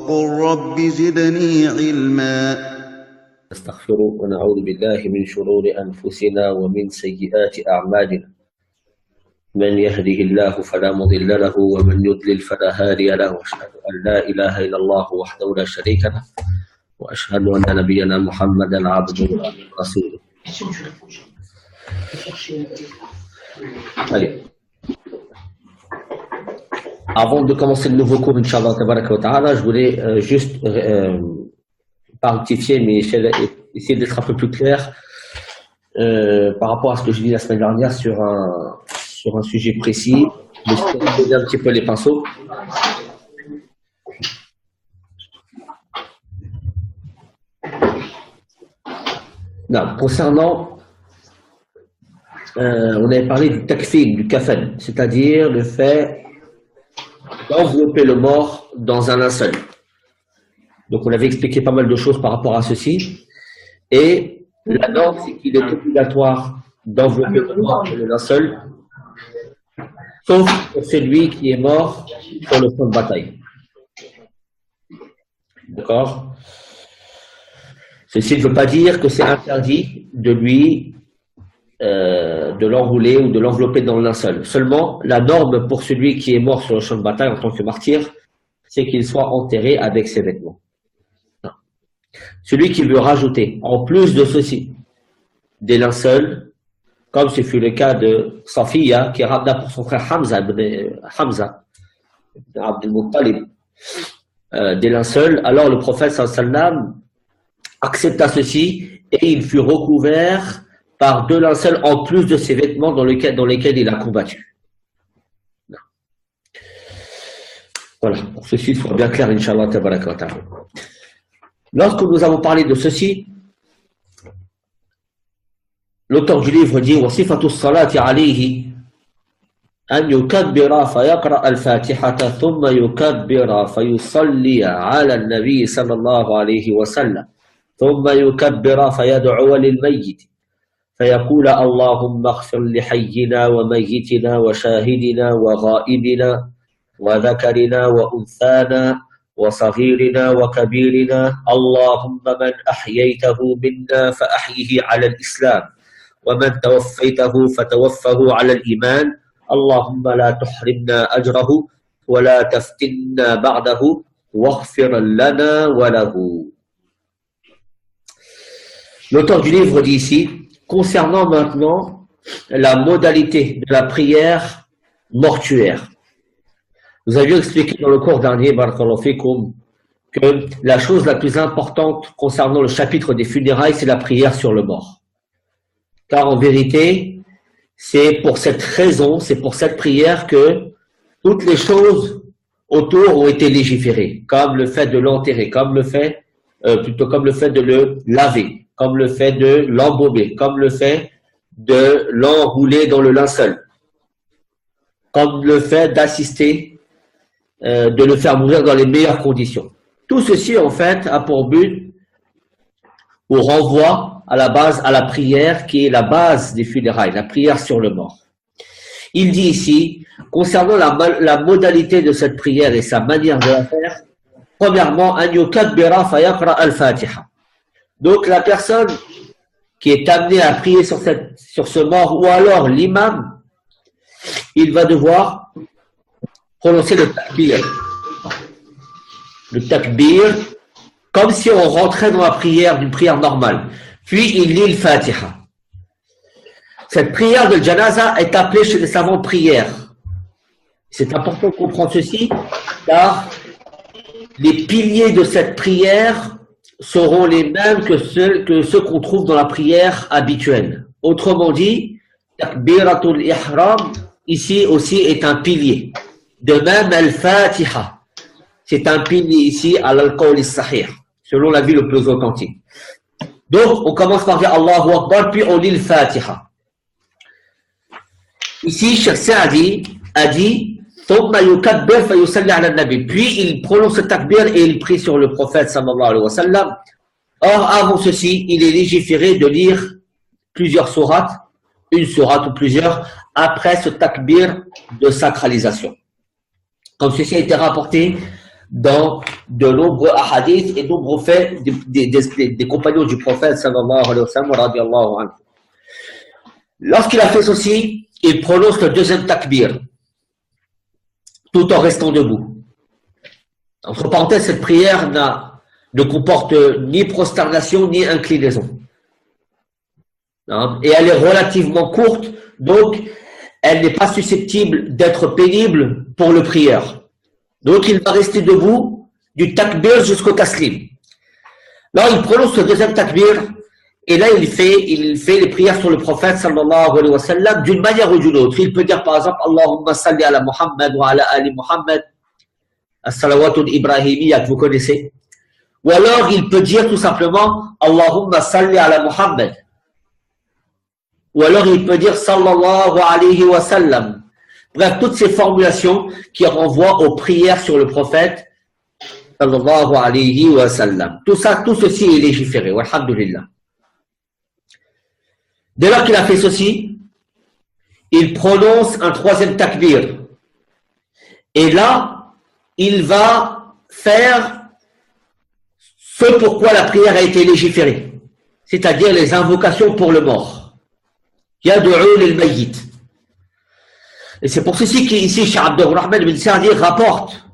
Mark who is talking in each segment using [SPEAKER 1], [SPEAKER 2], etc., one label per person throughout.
[SPEAKER 1] وقل رب زدني علما.
[SPEAKER 2] نستغفر ونعوذ بالله من شرور أنفسنا ومن سيئات أعمالنا. من يهده الله فلا مضل له ومن يضلل فلا هادي له، وأشهد أن لا إله إلا الله وحده لا شريك له، وأشهد أن نبينا محمدا عبده ورسوله. Allez. Avant de commencer le nouveau cours, Inch'Allah, je voulais juste pas rectifier, mais essayer d'être un peu plus clair par rapport à ce que je dis la semaine dernière sur un sujet précis. Je vais poser un petit peu les pinceaux. Non, concernant, on avait parlé du takfin, du kafan, c'est-à-dire le fait d'envelopper le mort dans un linceul. Donc on avait expliqué pas mal de choses par rapport à ceci. Et la norme, c'est qu'il est obligatoire d'envelopper le mort dans le linceul, sauf pour celui qui est mort sur le champ de bataille. D'accord? Ceci ne veut pas dire que c'est interdit de lui de l'enrouler ou de l'envelopper dans le linceul. Seulement, la norme pour celui qui est mort sur le champ de bataille en tant que martyr, c'est qu'il soit enterré avec ses vêtements. Celui qui veut rajouter, en plus de ceci, des linceuls, comme ce fut le cas de Safiya, qui ramena pour son frère Hamza, Abdel Muttalib, des linceuls, alors le prophète sallallahu alayhi wa sallam accepta ceci et il fut recouvert par 2 linceuls en plus de ses vêtements dans lesquels il a combattu. Voilà, pour ceci soit bien clair, Inch'Allah, tabaraka wa ta'ala. Lorsque nous avons parlé de ceci, l'auteur du livre dit وَصِفَةُ الصَّلَاةِ عَلَيْهِ أَنْ يُكَبِّرَ فَيَقْرَأَ الْفَاتِحَةَ ثُمَّ يُكَبِّرَ فَيُصَلِّيَ عَلَى النَّبِيِّ صلى الله عليه وسلم ثم يكبر فيدعو للميت فيقول اللهم اغفر لحينا وميتنا وشاهدنا وغائبنا وذكرنا وأنثانا وصغيرنا وكبيرنا اللهم من أحييته منا فأحيه على الإسلام ومن توفيته فتوفه على الإيمان اللهم لا تحرمنا أجره ولا تفتنا بعده واغفر لنا وله. L'auteur du livre dit ici, concernant maintenant la modalité de la prière mortuaire. Nous avions expliqué dans le cours dernier, barakallahu fikum, que la chose la plus importante concernant le chapitre des funérailles, c'est la prière sur le mort. Car en vérité, c'est pour cette raison, c'est pour cette prière que toutes les choses autour ont été légiférées, comme le fait de l'enterrer, comme le fait de le laver, comme le fait de l'embaumer, comme le fait de l'enrouler dans le linceul, comme le fait d'assister, de le faire mourir dans les meilleures conditions. Tout ceci, en fait, a pour but ou renvoie à la base, à la prière qui est la base des funérailles, la prière sur le mort. Il dit ici, concernant la modalité de cette prière et sa manière de la faire, premièrement, an yukabbira fayaqra al-Fatiha. Donc la personne qui est amenée à prier sur ce mort, ou alors l'imam, il va devoir prononcer le takbir. Le takbir, comme si on rentrait dans la prière, d'une prière normale. Puis il lit le Fatiha. Cette prière de janaza est appelée chez les savants prière. C'est important de comprendre ceci, car les piliers de cette prière seront les mêmes que ceux qu'on trouve dans la prière habituelle. Autrement dit, takbiratul ihram, ici aussi est un pilier. De même, al-Fatiha, c'est un pilier ici à l'al-qawl sahih, selon l'avis le plus authentique. Donc, on commence par dire Allahu Akbar, puis on lit le Fatiha. Ici, Cheikh Saadi a dit puis il prononce le takbir et il prie sur le prophète sallallahu alayhi wa sallam. Or, avant ceci, il est légiféré de lire plusieurs sourates, une sourate ou plusieurs, après ce takbir de sacralisation. Comme ceci a été rapporté dans de nombreux hadiths et nombreux faits des compagnons du prophète sallallahu alayhi wa sallam radiallahu anhu. Lorsqu'il a fait ceci, il prononce le deuxième takbir, tout en restant debout. Entre parenthèses, cette prière ne comporte ni prosternation ni inclinaison. Et elle est relativement courte, donc elle n'est pas susceptible d'être pénible pour le prieur. Donc il va rester debout du takbir jusqu'au taslim. Là, il prononce le deuxième takbir, et là il fait les prières sur le prophète sallallahu alayhi wa sallam d'une manière ou d'une autre. Il peut dire par exemple Allahumma salli ala Muhammad wa ala ali Muhammad, as-salawatul ibrahimiyya que vous connaissez. Ou alors il peut dire tout simplement Allahumma salli ala Muhammad. Ou alors il peut dire sallallahu alayhi wa sallam. Bref, toutes ces formulations qui renvoient aux prières sur le prophète sallallahu alayhi wa sallam. Tout ceci est légiféré. Walhamdulillah. Dès lors qu'il a fait ceci, il prononce un troisième takbir. Et là, il va faire ce pourquoi la prière a été légiférée. C'est-à-dire les invocations pour le mort. Yad'u lil mayyit. Et c'est pour ceci qu'ici, Cheikh Abdurrahman ibn Sa'di rapporte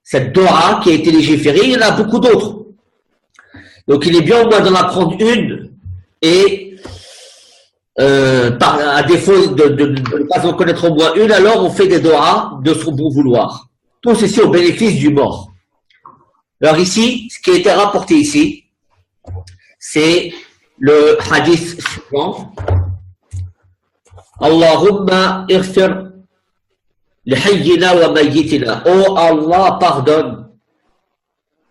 [SPEAKER 2] cette dua qui a été légiférée. Il y en a beaucoup d'autres. Donc il est bien au moins d'en apprendre une et à défaut de ne pas en connaître au moins une, alors on fait des du'as de son bon vouloir. Tout ceci au bénéfice du mort. Alors ici, ce qui a été rapporté ici, c'est le hadith suivant. Allahumma irfir lihayyina wa mayyitina. Oh Allah, pardonne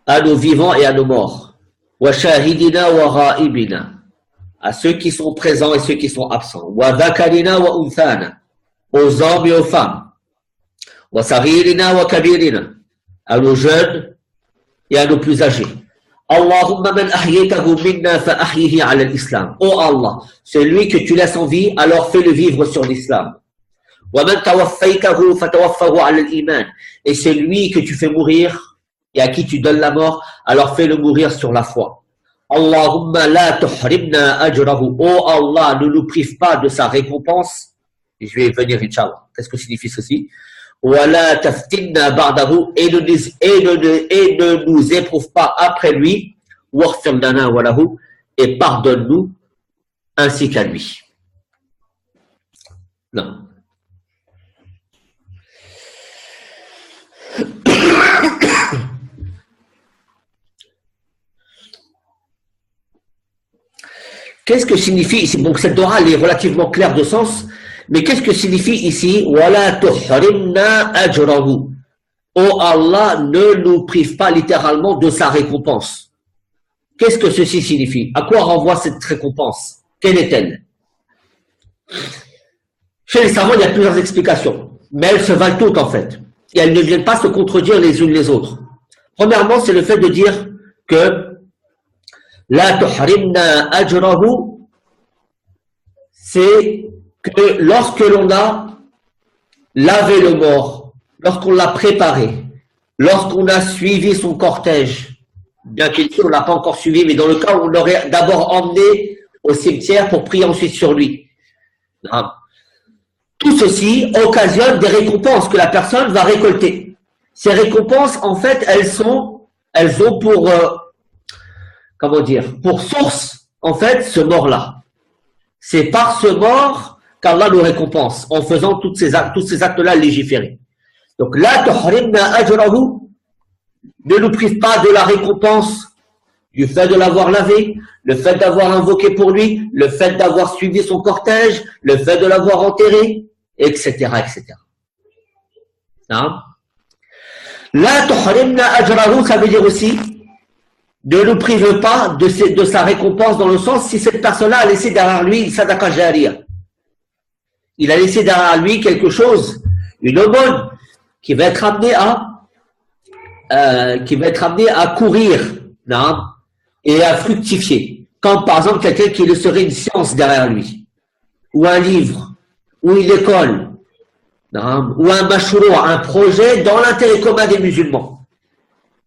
[SPEAKER 2] à nos vivants et à nos morts. Wa shahidina wa ghaibina. À ceux qui sont présents et ceux qui sont absents. Wa dhakarina wa unthana. Aux hommes et aux femmes. Wa saghirina wa kabirina. À nos jeunes et à nos plus âgés. Allahumma man ahyaytahu minna fa ahyihi ala l'islam. Oh Allah, celui que tu laisses en vie, alors fais-le vivre sur l'islam. Wa man tawaffaytahu fa tawaffahu ala l'iman. Et celui que tu fais mourir et à qui tu donnes la mort, alors fais-le mourir sur la foi. Allahumma la tuhrimna ajrahu. Oh Allah, ne nous prive pas de sa récompense. Et je vais venir, Inch'Allah. Qu'est-ce que signifie ceci? Wala taftinna ba'dahu. Et ne nous éprouve pas après lui. Waghfir lana wa lahu. Et pardonne-nous ainsi qu'à lui. Non. Qu'est-ce que signifie ici? Donc cette dora elle est relativement claire de sens, mais qu'est-ce que signifie ici? Wala tuhrimna ajrahu. Oh Allah, ne nous prive pas littéralement de sa récompense. Qu'est-ce que ceci signifie? À quoi renvoie cette récompense? Quelle est-elle? Chez les savants, il y a plusieurs explications, mais elles se valent toutes en fait, et elles ne viennent pas se contredire les unes les autres. Premièrement, c'est le fait de dire que la tuhrimna ajrahu, c'est que lorsque l'on a lavé le mort, lorsqu'on l'a préparé, lorsqu'on a suivi son cortège, bien qu'ici on ne l'a pas encore suivi, mais dans le cas où on l'aurait d'abord emmené au cimetière pour prier ensuite sur lui. Tout ceci occasionne des récompenses que la personne va récolter. Ces récompenses, en fait, elles ont pour pour source, en fait, ce mort-là. C'est par ce mort qu'Allah nous récompense, en faisant tous ces actes-là légiférés. Donc, la tuhrimna ajrahu, ne nous prive pas de la récompense du fait de l'avoir lavé, le fait d'avoir invoqué pour lui, le fait d'avoir suivi son cortège, le fait de l'avoir enterré, etc., etc. Non? La tuhrimna ajrahu, ça veut dire aussi ne nous prive pas de sa récompense dans le sens si cette personne-là a laissé derrière lui une sadaqa jariya. Il a laissé derrière lui quelque chose, une aumône qui va être amenée à courir, non, et à fructifier. Comme par exemple quelqu'un qui laisserait une science derrière lui, ou un livre, ou une école, non, ou un mashroua, un projet dans l'intérêt commun des musulmans.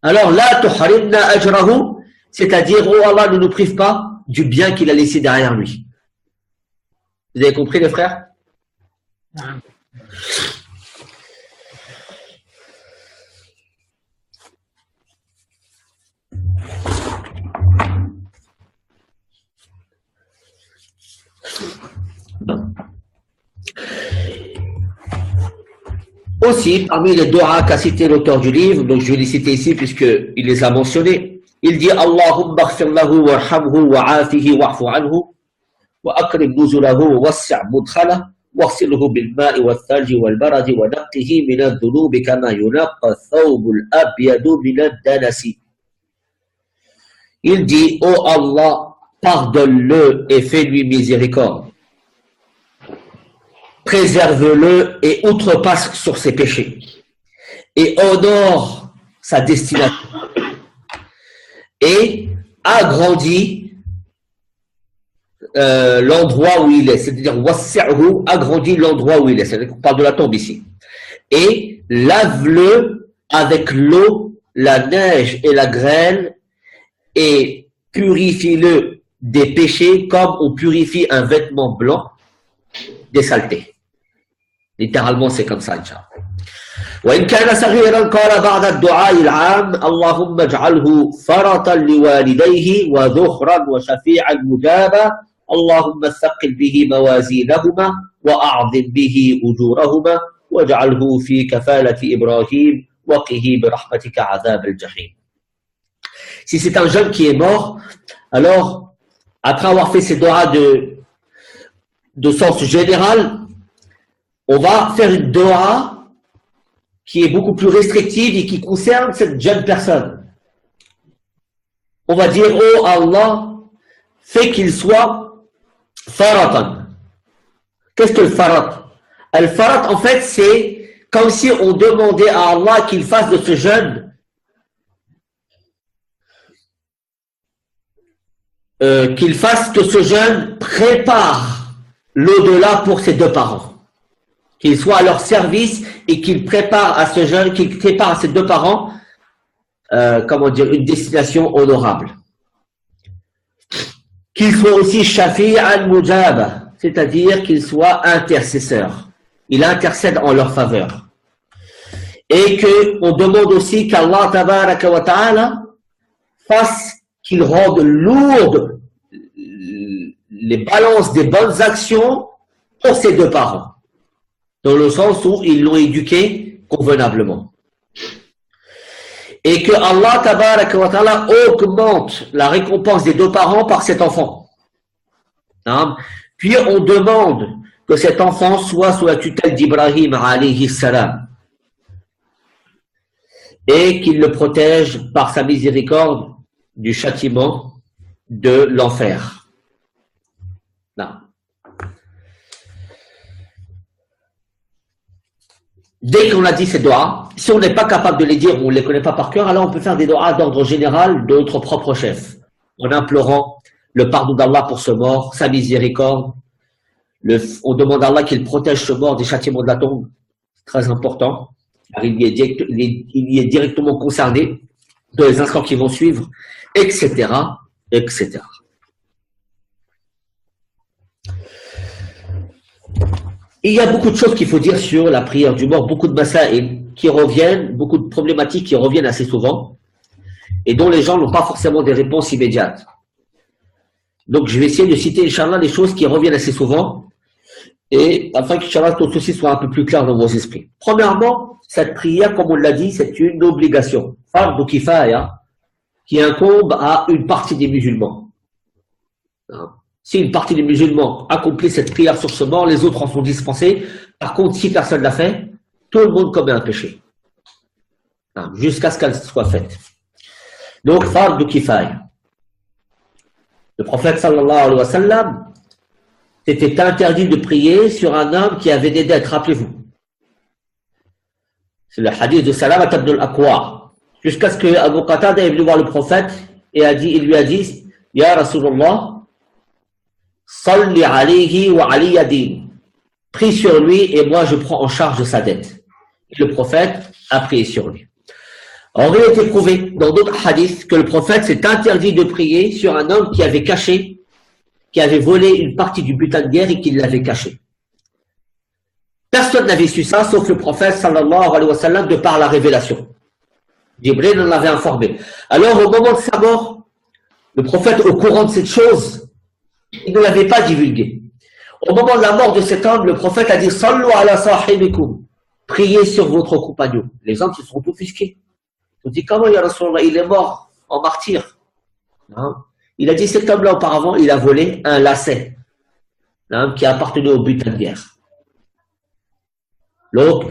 [SPEAKER 2] Alors là, tuhrimna ajrahu, c'est-à-dire, oh Allah ne nous prive pas du bien qu'il a laissé derrière lui. Vous avez compris les frères? Aussi, parmi les doigts qu'a cité l'auteur du livre, donc je vais les citer ici puisqu'il les a mentionnés, il dit Allahumma ighfir lahu warhamhu wa'afihi wa'fu anhu wa akrim nuzulahu wa wassi' mudkhalahu واغسله بالماء والثلج والبرد ونقه من الذنوب كما ينقى الثوب الأبيض من الدنس. Il dit, ô Allah, pardonne-le et fais-lui miséricorde. Préserve-le et outrepasse sur ses péchés. Et honore sa destination. Et agrandit l'endroit où il est. C'est-à-dire, wassi'hu, agrandit l'endroit où il est. C'est-à-dire qu'on parle de la tombe ici. Et lave-le avec l'eau, la neige et la grêle et purifie-le des péchés comme on purifie un vêtement blanc des saletés. Littéralement, c'est comme ça, Inch'Allah. وإن كان صغيرا قال بعد الدعاء العام اللهم اجعله فرطا لوالديه وذخرا وشفيعا مجابا اللهم ثقل به موازينهما وأعظم به أجورهما واجعله في كفالة إبراهيم وقه برحمتك عذاب الجحيم. Si c'est un jeune qui est mort, alors après avoir fait ces doigts de sens général, on va faire une doua qui est beaucoup plus restrictive et qui concerne cette jeune personne. On va dire, oh Allah, fais qu'il soit faratan. Qu'est-ce que le farat? Le farat, en fait, c'est comme si on demandait à Allah qu'il fasse de ce jeune prépare l'au-delà pour ses deux parents. Qu'il soit à leur service et qu'il prépare à ce jeune, qu'il prépare à ses deux parents, une destination honorable. Qu'il soit aussi shafi' al-mujaba, c'est-à-dire qu'il soit intercesseur. Il intercède en leur faveur. Et qu'on demande aussi qu'Allah tabaraka wa ta'ala fasse qu'il rende lourdes les balances des bonnes actions pour ses deux parents. Dans le sens où ils l'ont éduqué convenablement. Et que Allah tabaraka wa ta'ala augmente la récompense des deux parents par cet enfant. Puis on demande que cet enfant soit sous la tutelle d'Ibrahim alayhi salam et qu'il le protège par sa miséricorde du châtiment de l'enfer. Dès qu'on a dit ces doigts, si on n'est pas capable de les dire ou on ne les connaît pas par cœur, alors on peut faire des doigts d'ordre général de notre propre chef, en implorant le pardon d'Allah pour ce mort, sa miséricorde. On demande à Allah qu'il protège ce mort des châtiments de la tombe, très important, car il y est directement concerné dans les instants qui vont suivre, etc., etc. Il y a beaucoup de choses qu'il faut dire sur la prière du mort, beaucoup de masaïl qui reviennent, beaucoup de problématiques qui reviennent assez souvent et dont les gens n'ont pas forcément des réponses immédiates. Donc je vais essayer de citer, Inch'Allah, les choses qui reviennent assez souvent et afin qu'Inch'Allah, tout ceci soit un peu plus clair dans vos esprits. Premièrement, cette prière, comme on l'a dit, c'est une obligation, fardu kifaya, qui incombe à une partie des musulmans. Si une partie des musulmans accomplit cette prière sur ce mort, les autres en sont dispensés. Par contre, si personne ne l'a fait, tout le monde commet un péché. Jusqu'à ce qu'elle soit faite. Donc, fardu kifaya. Le prophète sallallahu alayhi wa sallam, c'était interdit de prier sur un homme qui avait des dettes, rappelez-vous. C'est le hadith de Salamat ibn al-Aqwa. Jusqu'à ce que Abu Qatada est venu voir le prophète et il lui a dit, Ya Rasulullah, Salli alayhi wa ali yadin. Prie sur lui et moi je prends en charge de sa dette. Et le prophète a prié sur lui. Or, il a été prouvé dans d'autres hadiths que le prophète s'est interdit de prier sur un homme qui avait caché, qui avait volé une partie du butin de guerre et qui l'avait caché. Personne n'avait su ça, sauf le prophète, sallallahu alayhi wa sallam, de par la révélation. Jibril en avait informé. Alors, au moment de sa mort, le prophète, au courant de cette chose, il ne l'avait pas divulgué. Au moment de la mort de cet homme, le prophète a dit « Sallu ala sahibikum » priez sur votre compagnon. Les gens se sont offusqués. Ils ont dit « Comment ya Rasulallah, il est mort en martyr ?» Il a dit « Cet homme-là, auparavant, il a volé un lacet qui appartenait au butin de guerre. » Donc,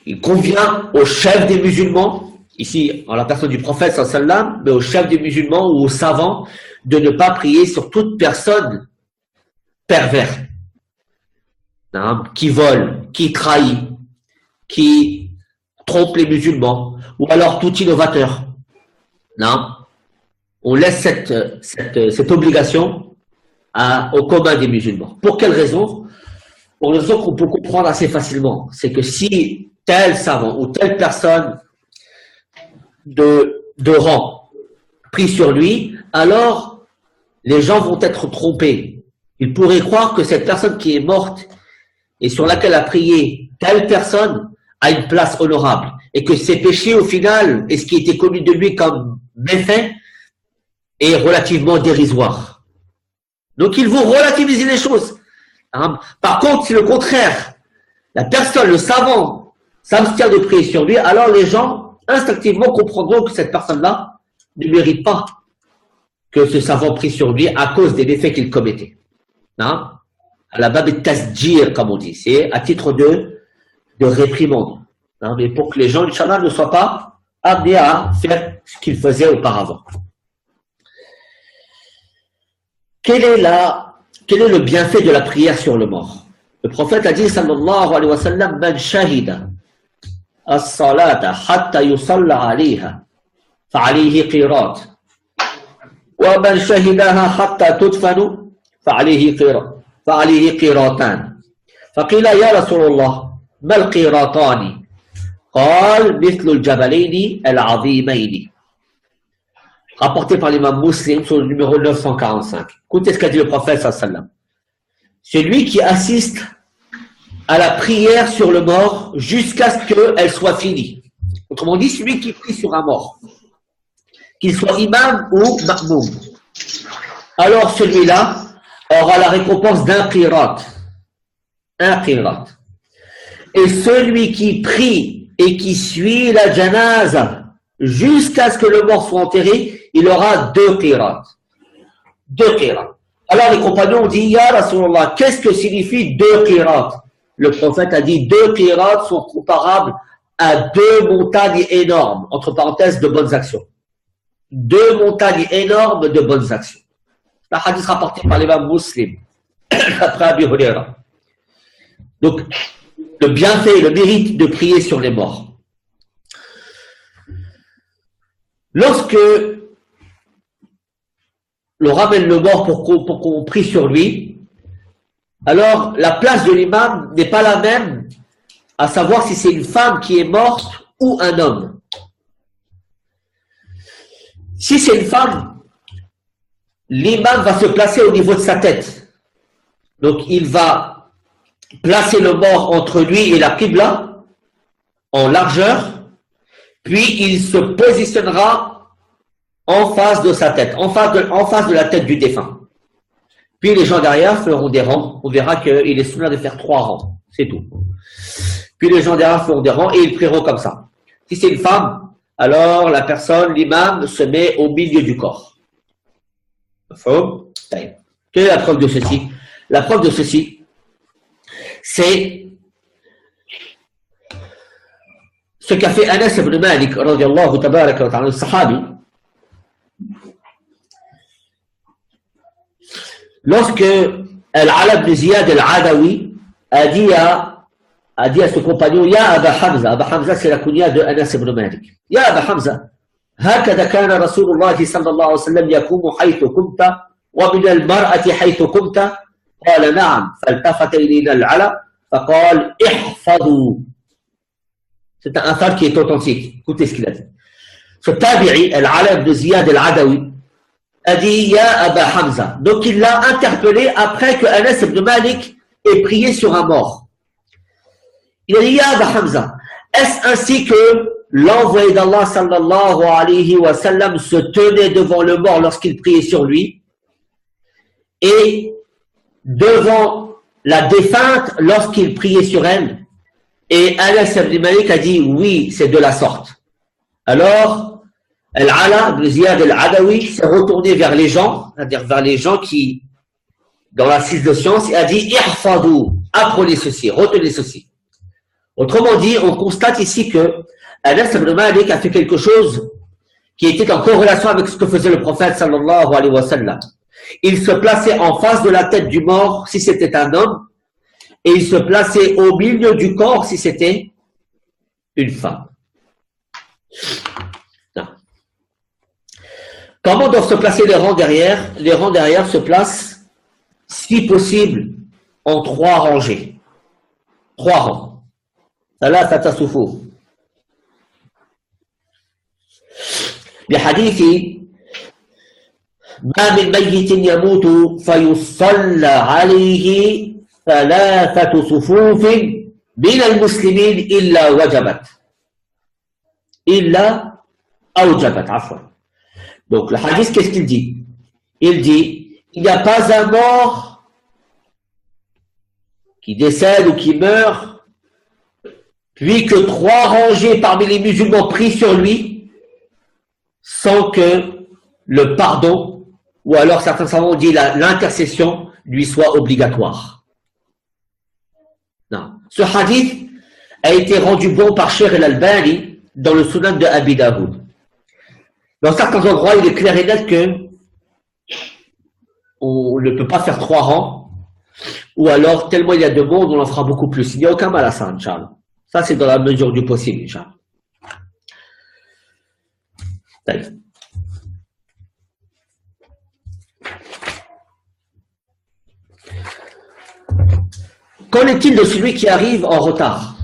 [SPEAKER 2] il convient au chef des musulmans, ici en la personne du prophète sallam, mais au chef des musulmans ou aux savants, de ne pas prier sur toute personne pervers, qui vole, qui trahit, qui trompe les musulmans, ou alors tout innovateur. On laisse cette obligation au commun des musulmans. Pour quelle raison? Pour une raison qu'on peut comprendre assez facilement. C'est que si tel savant ou telle personne de rang prie sur lui, alors les gens vont être trompés. Ils pourraient croire que cette personne qui est morte et sur laquelle a prié telle personne a une place honorable et que ses péchés au final et ce qui était commis de lui comme méfait est relativement dérisoire. Donc ils vont relativiser les choses. Par contre, si le contraire, la personne, le savant, s'abstient de prier sur lui, alors les gens instinctivement comprendront que cette personne-là ne mérite pas que ce savant prie sur lui à cause des méfaits qu'il commettait. À la bab de tasjir, comme on dit, c'est à titre de réprimande. Mais pour que les gens, Inch'Allah, ne soient pas amenés à faire ce qu'ils faisaient auparavant. Quel est le bienfait de la prière sur le mort? Le prophète a dit, sallallahu alayhi wa sallam, man shahida as-salata hatta yusalla alayha fa'alayhi qirat wa man shahidaha hatta tudfanu fa'alayhi qiratan. Faqila ya Rasulullah ma al-qiratani? قال مثل الجبلين العظيمين. Rapporté par l'imam Muslim sur le numéro 945. Écoutez ce qu'a dit le prophète sallallahu alayhi wa sallam. Celui qui assiste à la prière sur le mort jusqu'à ce qu'elle soit finie. Autrement dit, celui qui prie sur un mort, qu'il soit imam ou ma'moum, alors celui-là aura la récompense d'un qirat. Un qirat. Et celui qui prie et qui suit la janaza jusqu'à ce que le mort soit enterré, il aura 2 qirats. 2 qirats. Alors les compagnons ont dit, Ya Rasulallah, qu'est-ce que signifie 2 qirats? Le prophète a dit, 2 qirats sont comparables à 2 montagnes énormes, entre parenthèses, de bonnes actions. 2 montagnes énormes de bonnes actions. La hadith rapporté par l'imam Muslim, après Abi Huraira. Donc, le bienfait et le mérite de prier sur les morts. Lorsque l'on ramène le mort pour qu'on prie sur lui, alors la place de l'imam n'est pas la même, à savoir si c'est une femme qui est morte ou un homme. Si c'est une femme, l'imam va se placer au niveau de sa tête. Donc il va placer le mort entre lui et la qibla en largeur, puis il se positionnera en face de sa tête, en face de la tête du défunt. Puis les gens derrière feront des rangs. On verra qu'il est souvent de faire 3 rangs, c'est tout. Puis les gens derrière feront des rangs et ils prieront comme ça. Si c'est une femme, alors la personne, l'imam, se met au milieu du corps. Quelle est la preuve de ceci? La preuve de ceci, c'est ce qu'a fait Anas ibn Malik, radiyallahu tabaraka wa ta'ala, le sahabi, lorsque Al-Ala ibn Ziyad al-Adawi a dit à ce compagnon, Ya Aba Hamza, Aba Hamza c'est la kunya de Anas ibn Malik, Ya Aba Hamza, هكذا كان رسول الله صلى الله عليه وسلم يقوم حيث كنت ومن المرأة حيث كنت قال نعم فالتفت إلينا العلا فقال احفظوا. C'est un athar qui est authentique. Écoutez ce qu'il a dit. ce tabi'i, Al-Ala ibn Ziyad Al-Adawi, a dit Ya Aba Hamza. Donc il l'a interpellé après que Anas ibn Malik ait prié sur un mort. Il a dit Ya Aba Hamza, est-ce ainsi que l'envoyé d'Allah sallallahu alayhi wa sallam se tenait devant le mort lorsqu'il priait sur lui et devant la défunte lorsqu'il priait sur elle? Et Anas ibn Malik a dit oui, c'est de la sorte. Alors, Al-Ala ibn Ziyad Al-Adawi s'est retourné vers les gens, c'est-à-dire vers les gens qui, dans l'assise de science, et a dit Ihfadou, apprenez ceci, retenez ceci. Autrement dit, on constate ici que Anas ibn Malik a fait quelque chose qui était en corrélation avec ce que faisait le prophète sallallahu alayhi wa sallam. Il se plaçait en face de la tête du mort si c'était un homme, et il se plaçait au milieu du corps si c'était une femme. Non. Comment doivent se placer les rangs derrière? Les rangs derrière se placent, si possible, en 3 rangées. 3 rangs. ثلاثة صفوف بحديث ما من ميت يموت فيصلى عليه 3 صفوف من المسلمين إلا وجبت إلا أوجبت عفوا. Donc le hadith, qu'est-ce qu'il dit? Il dit il n'y a pas un mort qui décède ou qui meurt puis que 3 rangées parmi les musulmans prient sur lui, sans que le pardon, ou alors certains savants ont dit l'intercession, lui soit obligatoire. Non. Ce hadith a été rendu bon par Cheikh al-Albani dans le Sunan de Abi Daoud. Dans certains endroits, il est clair et net que on ne peut pas faire 3 rangs, ou alors tellement il y a de monde, on en fera beaucoup plus. Il n'y a aucun mal à ça, Inch'Allah. Ça, c'est dans la mesure du possible, Inch'Allah. Qu'en est-il de celui qui arrive en retard?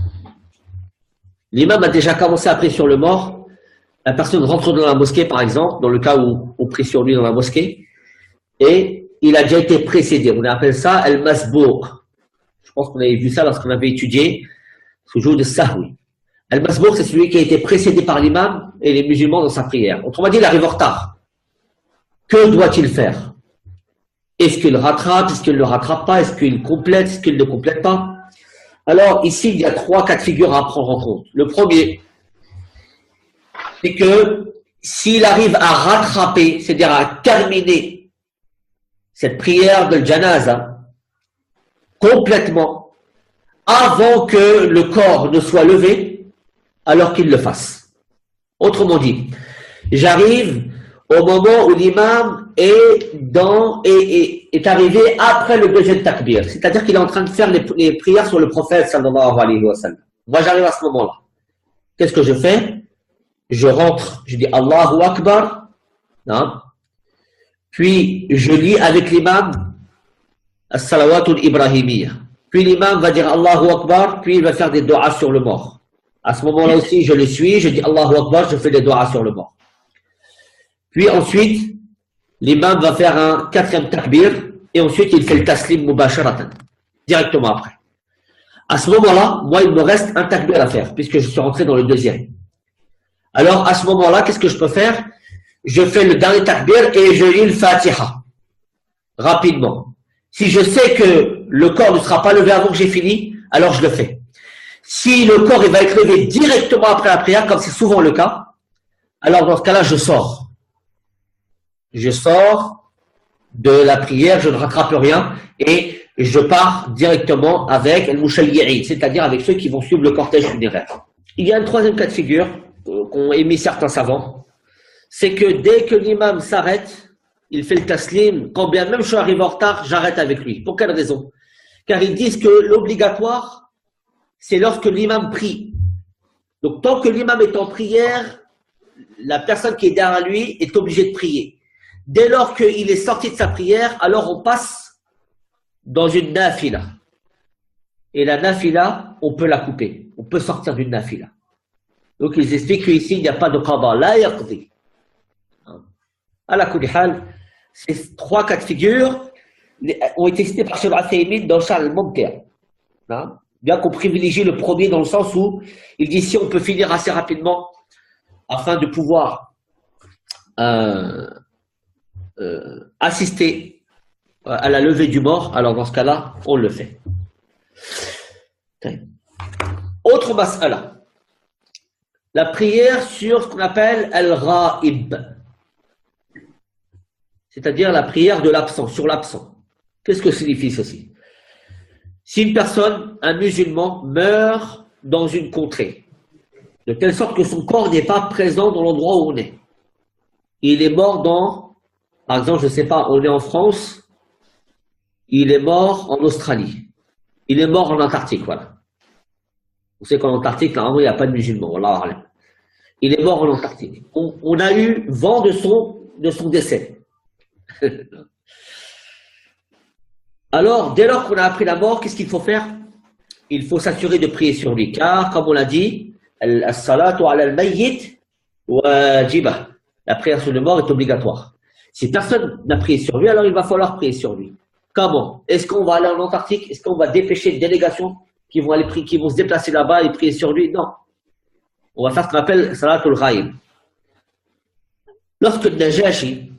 [SPEAKER 2] L'imam a déjà commencé à prier sur le mort. La personne rentre dans la mosquée, par exemple, dans le cas où on prie sur lui dans la mosquée, et il a déjà été précédé. On appelle ça al-masbour. Je pense qu'on avait vu ça lorsqu'on avait étudié ce jour de Sahwi. Al-Masbour, c'est celui qui a été précédé par l'imam et les musulmans dans sa prière. Autrement dit, il arrive en retard. Que doit-il faire? Est-ce qu'il rattrape? Est-ce qu'il ne le rattrape pas? Est-ce qu'il complète? Est-ce qu'il ne complète pas? Alors, ici, il y a 3 cas de figure à prendre en compte. Le premier, c'est que s'il arrive à rattraper, c'est-à-dire à terminer cette prière de janaza complètement, avant que le corps ne soit levé, alors qu'il le fasse. Autrement dit, j'arrive au moment où l'imam est arrivé après le 2e takbir, c'est-à-dire qu'il est en train de faire les prières sur le prophète sallallahu alayhi wa sallam. Moi, j'arrive à ce moment-là. Qu'est-ce que je fais? Je rentre, je dis Allahu Akbar, hein? Puis je lis avec l'imam As-Salawatul Ibrahimiyya. Puis l'imam va dire Allahu Akbar, puis il va faire des doigts sur le mort. À ce moment-là aussi, je le suis, je dis Allahu Akbar, je fais des doigts sur le mort. Puis ensuite, l'imam va faire un 4e takbir, et ensuite il fait le taslim mubasharatan, directement après. À ce moment-là, moi, il me reste un takbir à faire, puisque je suis rentré dans le 2e. Alors, à ce moment-là, qu'est-ce que je peux faire? Je fais le dernier takbir et je lis le Fatiha, rapidement. Si je sais que le corps ne sera pas levé avant que j'ai fini, alors je le fais. Si le corps il va être levé directement après la prière, comme c'est souvent le cas, alors dans ce cas-là, je sors. Je sors de la prière, je ne rattrape rien et je pars directement avec al-mushayyi'in, c'est-à-dire avec ceux qui vont suivre le cortège funéraire. Il y a un 3e cas de figure qu'ont émis certains savants, c'est que dès que l'imam s'arrête, il fait le taslim, quand bien même je suis arrivé en retard, j'arrête avec lui. Pour quelle raison? Car ils disent que l'obligatoire, c'est lorsque l'imam prie. Donc tant que l'imam est en prière, la personne qui est derrière lui est obligée de prier. Dès lors qu'il est sorti de sa prière, alors on passe dans une nafila. Et la nafila, on peut la couper. On peut sortir d'une nafila. Donc ils expliquent qu'ici, il n'y a pas de qada, la yaqdi. À la kulli hal, ces trois cas de figure ont été cités par Cheikh Al-Uthaymin dans Sharh al-Mumti'. Bien qu'on privilégie le premier dans le sens où il dit si on peut finir assez rapidement afin de pouvoir assister à la levée du mort, alors dans ce cas-là, on le fait. Autre mas'ala. La prière sur ce qu'on appelle al-ghaib. C'est-à-dire la prière de l'absent, sur l'absent. Qu'est-ce que signifie ceci? Si une personne, un musulman, meurt dans une contrée, de telle sorte que son corps n'est pas présent dans l'endroit où on est. Il est mort dans, par exemple, je ne sais pas, on est en France, il est mort en Australie, il est mort en Antarctique, voilà. Vous savez qu'en Antarctique, normalement, il n'y a pas de musulmans, voilà. Il est mort en Antarctique. On a eu vent de son décès. Alors, dès lors qu'on a appris la mort, qu'est-ce qu'il faut faire? Il faut s'assurer de prier sur lui, car, comme on l'a dit, as-salatu ala al-mayyit wajibah. La prière sur le mort est obligatoire. Si personne n'a prié sur lui, alors il va falloir prier sur lui. Comment? Est-ce qu'on va aller en Antarctique? Est-ce qu'on va dépêcher une délégation qui vont se déplacer là-bas et prier sur lui? Non. On va faire ce qu'on appelle salatul ghaib. Lorsque Najashi,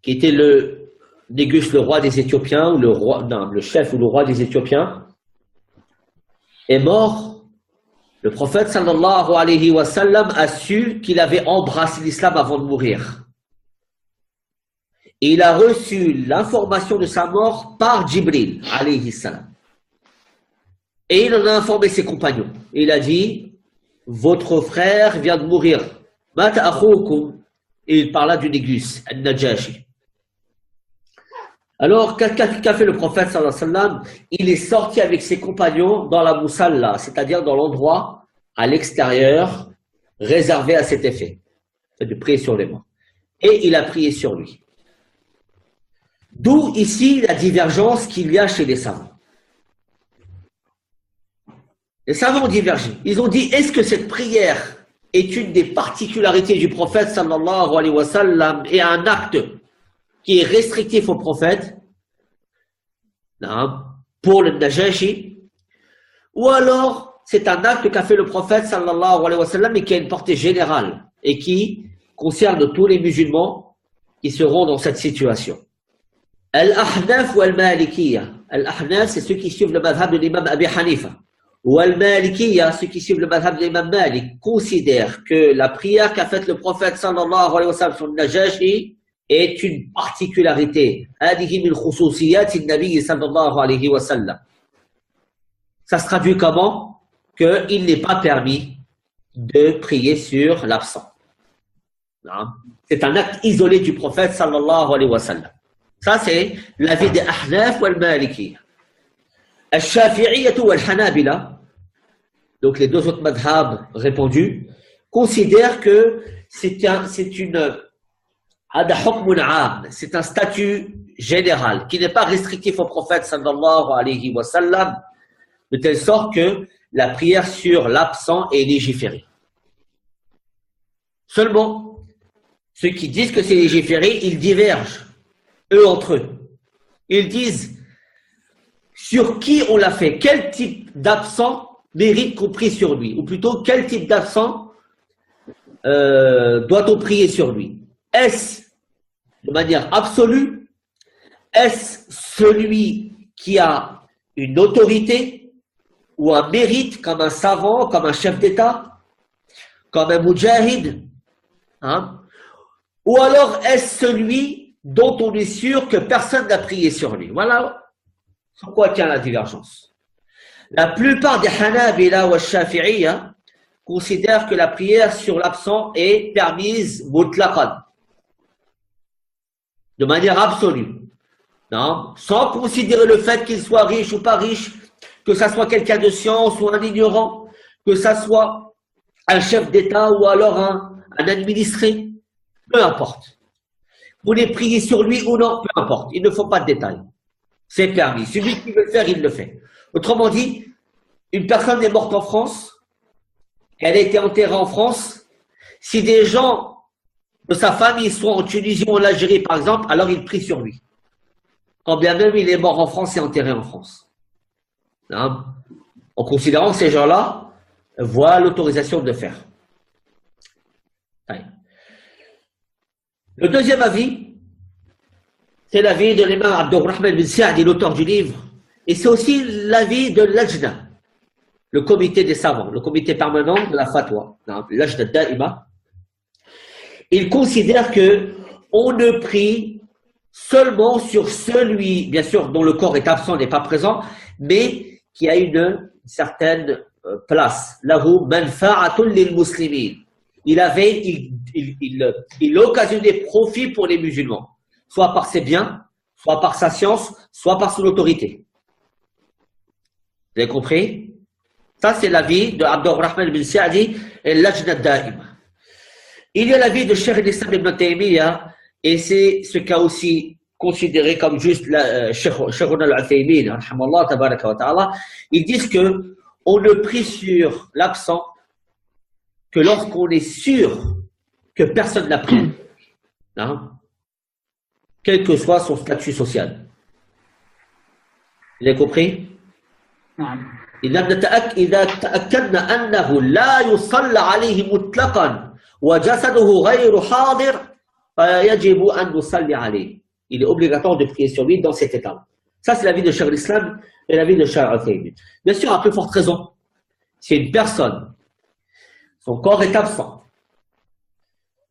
[SPEAKER 2] qui était le Négus, le roi des Éthiopiens, ou le chef ou le roi des Éthiopiens, est mort, le prophète sallallahu alayhi wa sallam a su qu'il avait embrassé l'islam avant de mourir. Et il a reçu l'information de sa mort par Jibril alayhi salam. Et il en a informé ses compagnons. Et il a dit, votre frère vient de mourir. Mata akhoukum. Et il parla du Négus, al-Najashi. Alors, qu'a fait le prophète sallallahu alayhi wa sallam? Il est sorti avec ses compagnons dans la Moussalla, c'est-à-dire dans l'endroit à l'extérieur réservé à cet effet, de prier sur les morts. Et il a prié sur lui. D'où ici la divergence qu'il y a chez les savants. Les savants ont divergé. Ils ont dit, est-ce que cette prière est une des particularités du prophète sallallahu alayhi wa sallam et un acte qui est restrictif au prophète, pour le Najashi, ou alors c'est un acte qu'a fait le prophète sallallahu alayhi wa sallam et qui a une portée générale et qui concerne tous les musulmans qui seront dans cette situation. Al-Ahnaf ou Al-Malikiyya. Al-Ahnaf, c'est ceux qui suivent le madhab de l'imam Abi Hanifa. Ou Al-Malikiyya, ceux qui suivent le madhab de l'imam Malik, considèrent que la prière qu'a faite le prophète sallallahu alayhi wa sallam sur le Najashi est une particularité. هذه من خصوصيات النبي صلى الله عليه وسلم. Ça se traduit comment? Qu'il n'est pas permis de prier sur l'absent. C'est un acte isolé du prophète sallallahu alayhi wa sallam. Ça, c'est l'avis des Ahnaf ou al-Maliki. Al-Shafi'iyyah ou al-Hanabila, donc les deux autres madhab répondus, considèrent que c'est un statut général qui n'est pas restrictif au prophète sallallahu alayhi wa sallam, de telle sorte que la prière sur l'absent est légiférée. Seulement, ceux qui disent que c'est légiféré, ils divergent, eux entre eux. Ils disent sur qui on l'a fait, quel type d'absent mérite qu'on prie sur lui, ou plutôt quel type d'absent doit-on prier sur lui? Est-ce de manière absolue? Est-ce celui qui a une autorité ou un mérite comme un savant, comme un chef d'État, comme un mujahid, ou alors est-ce celui dont on est sûr que personne n'a prié sur lui? Voilà sur quoi tient la divergence. La plupart des Hanabila ou Shafi'iyya considèrent que la prière sur l'absent est permise mutlaqan, de manière absolue, sans considérer le fait qu'il soit riche ou pas riche, que ça soit quelqu'un de science ou un ignorant, que ça soit un chef d'État ou alors un administré, peu importe. Vous voulez prier sur lui ou non, peu importe, il ne faut pas de détails. C'est permis. Celui qui veut le faire, il le fait. Autrement dit, une personne est morte en France, elle a été enterrée en France. Si des gens de sa famille sont en Tunisie ou en Algérie, par exemple, alors il prie sur lui. Quand bien même il est mort en France et enterré en France. Hein? En considérant que ces gens-là voient l'autorisation de le faire. Le deuxième avis, c'est l'avis de l'imam Abdurrahman bin Sa'di, l'auteur du livre, et c'est aussi l'avis de l'Ajna, le comité des savants, le comité permanent de la fatwa, l'Ajna Da'ima. Il considère que on ne prie seulement sur celui, bien sûr, dont le corps est absent, n'est pas présent, mais qui a une certaine place. Lahu manfa'atun lil muslimin. Il occasionnait profit pour les musulmans, soit par ses biens, soit par sa science, soit par son autorité. Vous avez compris? Ça, c'est l'avis de Abdurrahman bin Sa'di et l'Ajna Da'ima. Il y a l'avis de Cheikh al-Islam ibn Taymiyyah, et c'est ce qu'a aussi considéré comme juste Cheikh al-Uthaymin, tabaraka wa ta'ala. Ils disent que on ne prie sur l'absent que lorsqu'on est sûr que personne n'a pris, hein, quel que soit son statut social. Vous avez compris? إذا تأكدنا أنه لا يصلى عليه مطلقا وجسده غير حاضر فيجب أن نصلي عليه. Il est obligatoire de prier sur lui dans cet état. Ça, c'est l'avis de Cheikh al-Islam et l'avis de Cheikh al-Uthaymin. Bien sûr, à plus forte raison, c'est une personne, son corps est absent.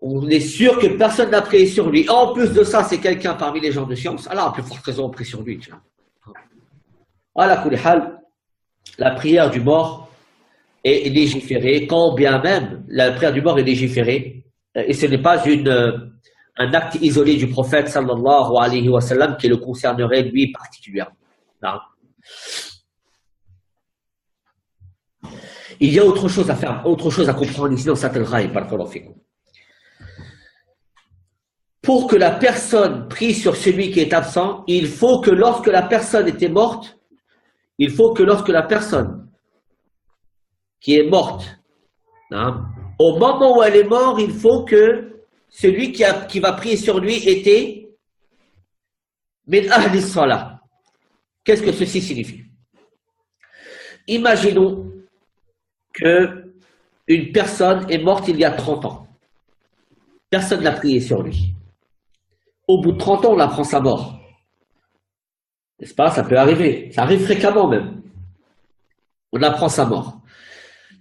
[SPEAKER 2] On est sûr que personne n'a prié sur lui. En plus de ça, c'est quelqu'un parmi les gens de science. Alors, à plus forte raison, on prie sur lui. Ala kulli hal, la prière du mort est légiférée, quand bien même la prière du mort est légiférée, et ce n'est pas un acte isolé du prophète sallallahu alayhi wa sallam qui le concernerait lui particulièrement. Non. Il y a autre chose à faire, autre chose à comprendre ici dans cette raï, pour que la personne prie sur celui qui est absent, il faut que lorsque la personne était morte, il faut que lorsque la personne qui est morte, hein, au moment où elle est morte, il faut que celui qui va prier sur lui était min ahli salah. Qu'est-ce que ceci signifie? Imaginons que une personne est morte il y a 30 ans. Personne n'a prié sur lui. Au bout de 30 ans, on apprend sa mort. N'est-ce pas? Ça peut arriver. Ça arrive fréquemment même. On apprend sa mort.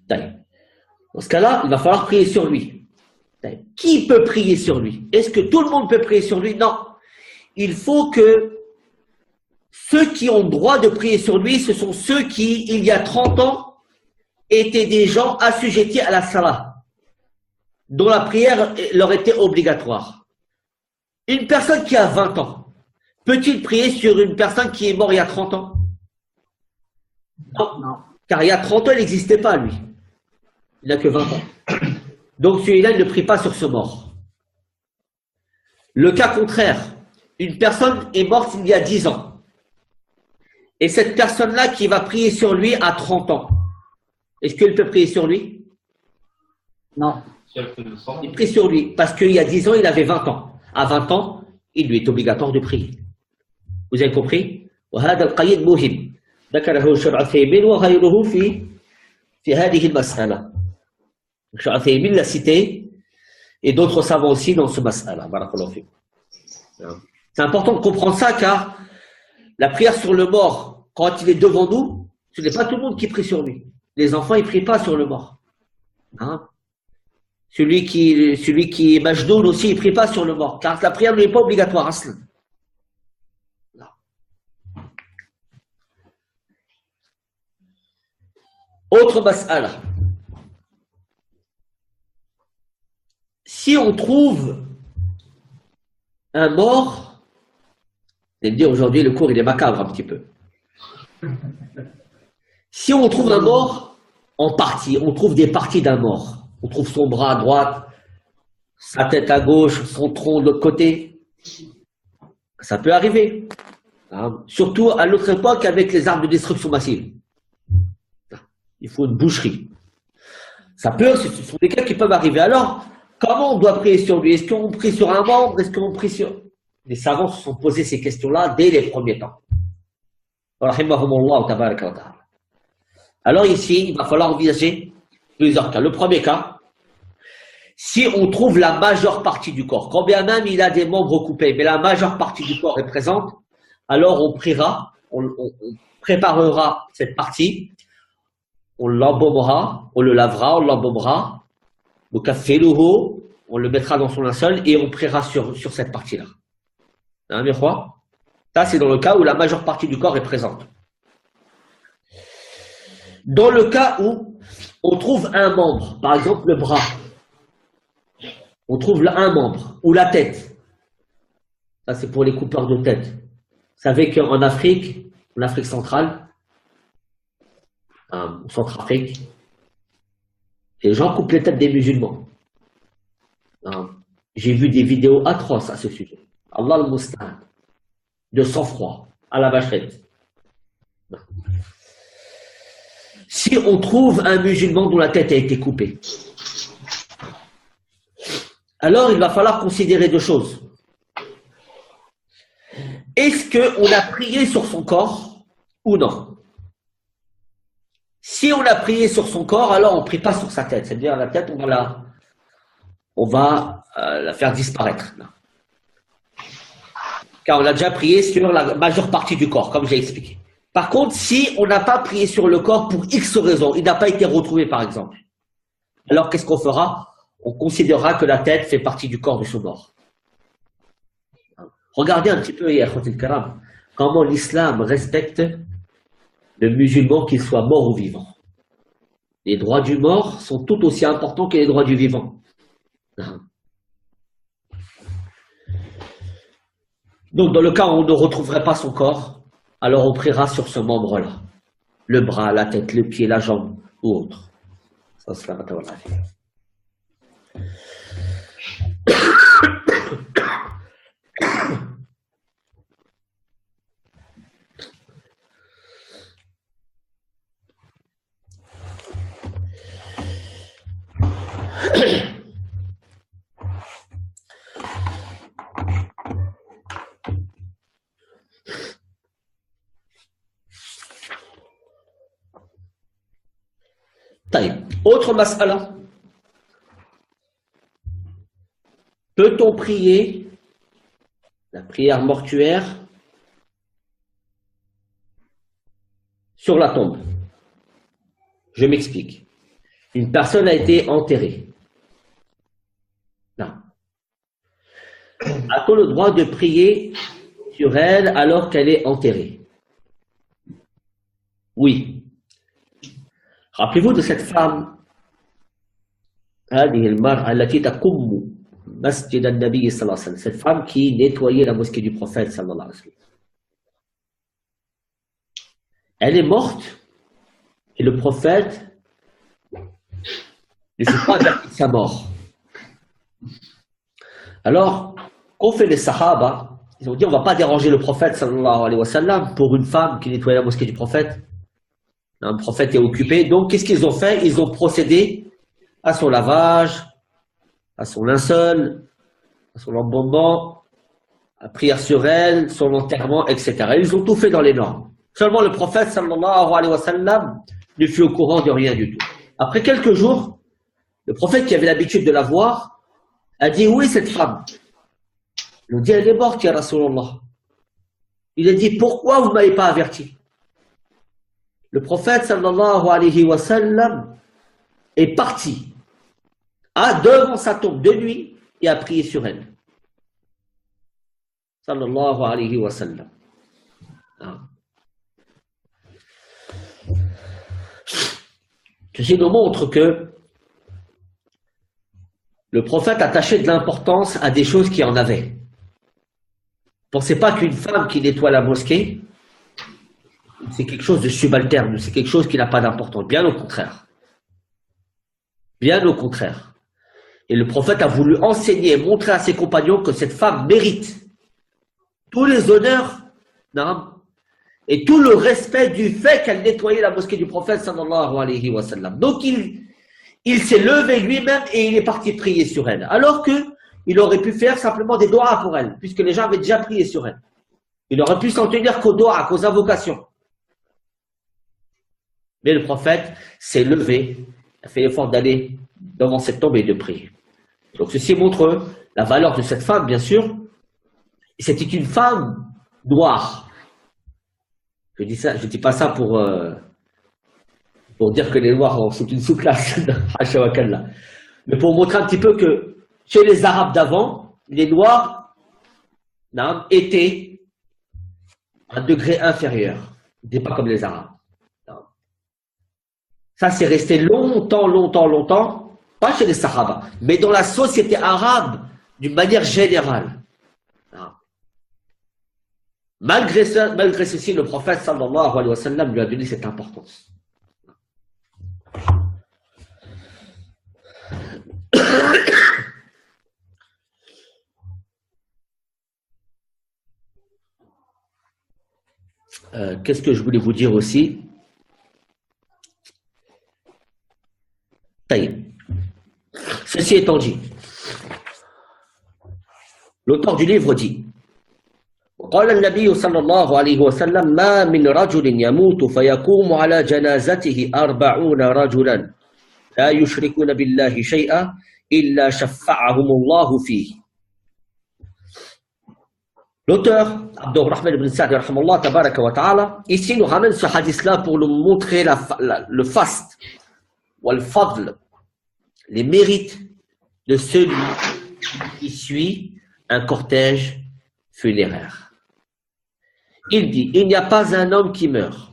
[SPEAKER 2] Dans ce cas-là, il va falloir prier sur lui. Qui peut prier sur lui? Est-ce que tout le monde peut prier sur lui? Non. Il faut que ceux qui ont droit de prier sur lui, ce sont ceux qui, il y a 30 ans, étaient des gens assujettis à la salah, dont la prière leur était obligatoire. Une personne qui a 20 ans, peut-il prier sur une personne qui est morte il y a 30 ans? Non, non. Car il y a 30 ans, il n'existait pas, lui. Il n'a que 20 ans. Donc celui-là, il ne prie pas sur ce mort. Le cas contraire, une personne est morte il y a 10 ans. Et cette personne-là qui va prier sur lui a 30 ans. Est-ce qu'elle peut prier sur lui? Non. Il prie sur lui parce qu'il y a 10 ans, il avait 20 ans. À 20 ans, il lui est obligatoire de prier. Vous avez compris? وهذا القيد مهم ذكره الشيخ عثيمين وغيره في هذه المسألة. الشيخ عثيمين l'a cité et d'autres savants aussi dans ce mas'ala. C'est important de comprendre ça car la prière sur le mort, quand il est devant nous, ce n'est pas tout le monde qui prie sur lui. Les enfants, ils ne prient pas sur le mort. Hein? Celui qui est majdoun aussi, il ne prie pas sur le mort, car la prière n'est pas obligatoire. Autre mas'ala. Si on trouve un mort, vous allez me dire aujourd'hui le cours il est macabre un petit peu. Si on trouve un mort en partie, on trouve des parties d'un mort. On trouve son bras à droite, sa tête à gauche, son tronc de l'autre côté. Ça peut arriver. Hein. Surtout à notre époque avec les armes de destruction massive. Il faut une boucherie. Ça peut, ce sont des cas qui peuvent arriver. Alors, comment on doit prier sur lui? Est-ce qu'on prie sur un membre? Est-ce qu'on prie sur... Les savants se sont posés ces questions-là dès les premiers temps. Alors ici, il va falloir envisager plusieurs cas. Le premier cas, si on trouve la majeure partie du corps, quand bien même il a des membres coupés, mais la majeure partie du corps est présente, alors on priera, on préparera cette partie, on l'embaumera, on le lavera, on l'embaumera, on le mettra dans son linceul et on priera sur cette partie-là. Hein, mes frères? Ça, c'est dans le cas où la majeure partie du corps est présente. Dans le cas où on trouve un membre, par exemple le bras, on trouve un membre, ou la tête. Ça, c'est pour les coupeurs de tête. Vous savez qu'en Afrique, centrale, en Centrafrique, les gens coupent les têtes des musulmans. J'ai vu des vidéos atroces à ce sujet. Allah al-Musta'an. De sang-froid, à la vachette. Si on trouve un musulman dont la tête a été coupée, alors il va falloir considérer deux choses. Est-ce qu'on a prié sur son corps ou non? Si on a prié sur son corps, alors on ne prie pas sur sa tête. C'est-à-dire la tête, on va la faire disparaître. Car on a déjà prié sur la majeure partie du corps, comme j'ai expliqué. Par contre, si on n'a pas prié sur le corps pour X raisons, il n'a pas été retrouvé par exemple, alors qu'est-ce qu'on fera? On considérera que la tête fait partie du corps de ce mort. Regardez un petit peu, comment l'islam respecte le musulman, qu'il soit mort ou vivant. Les droits du mort sont tout aussi importants que les droits du vivant. Donc, dans le cas où on ne retrouverait pas son corps, alors on priera sur ce membre-là. Le bras, la tête, le pied, la jambe ou autre. Ça, c'est la matérialité. Autre mas'ala. Peut-on prier la prière mortuaire sur la tombe? Je m'explique. Une personne a été enterrée. Là. A-t-on le droit de prier sur elle alors qu'elle est enterrée? Oui. Rappelez-vous de cette femme, cette femme qui nettoyait la mosquée du prophète sallallahu alayhi wa sallam. Elle est morte et le prophète ne s'est pas averti de sa mort. Alors, qu'ont fait les Sahaba? Ils ont dit on ne va pas déranger le prophète sallallahu alayhi wa sallam pour une femme qui nettoyait la mosquée du prophète. Un prophète est occupé. Donc, qu'est-ce qu'ils ont fait? Ils ont procédé à son lavage, à son linceul, à son embaumement, à prière sur elle, son enterrement, etc. Ils ont tout fait dans les normes. Seulement le prophète, sallallahu alayhi wa sallam, ne fut au courant de rien du tout. Après quelques jours, le prophète qui avait l'habitude de la voir, a dit, où est cette femme? Ils ont dit, elle est morte, ya Rasulallah. Il a dit, pourquoi vous ne m'avez pas averti? Le prophète sallallahu alayhi wa sallam est parti devant sa tombe de nuit et a prié sur elle. Sallallahu alayhi wa sallam. Ceci nous montre que le prophète attachait de l'importance à des choses qui en avaient. Pensez pas qu'une femme qui nettoie la mosquée, c'est quelque chose de subalterne, c'est quelque chose qui n'a pas d'importance. Bien au contraire. Bien au contraire. Et le prophète a voulu enseigner et montrer à ses compagnons que cette femme mérite tous les honneurs Non. Et tout le respect du fait qu'elle nettoyait la mosquée du prophète sallallahu alayhi wa sallam. Donc il s'est levé lui-même et il est parti prier sur elle. Alors que il aurait pu faire simplement des doigts pour elle, puisque les gens avaient déjà prié sur elle. Il aurait pu s'en tenir qu'aux doigts, qu'aux invocations. Mais le prophète s'est levé, a fait l'effort d'aller devant cette tombe et de prier. Donc ceci montre la valeur de cette femme, bien sûr. C'était une femme noire. Je dis pas ça pour dire que les noirs sont une sous-classe, mais pour montrer un petit peu que chez les Arabes d'avant, les noirs étaient à un degré inférieur. Ils n'étaient pas comme les Arabes. Ça, c'est resté longtemps, pas chez les Sahaba, mais dans la société arabe d'une manière générale. Malgré ceci, le prophète sallallahu alayhi wa sallam lui a donné cette importance. Qu'est-ce que je voulais vous dire aussi? Ceci étant dit, l'auteur du livre dit قال النبي صلى الله عليه وسلم ما من رجل يموت فيقوم على جنازته 40 رجلا لا يشركون بالله شيئا إلا شفعهم الله فيه. L'auteur, Abdurrahman ibn Sa'd, tabaraka wa ta'ala, ici nous ramène ce hadith-là pour nous montrer le faste, ou le fadl, les mérites de celui qui suit un cortège funéraire. Il dit, il n'y a pas un homme qui meurt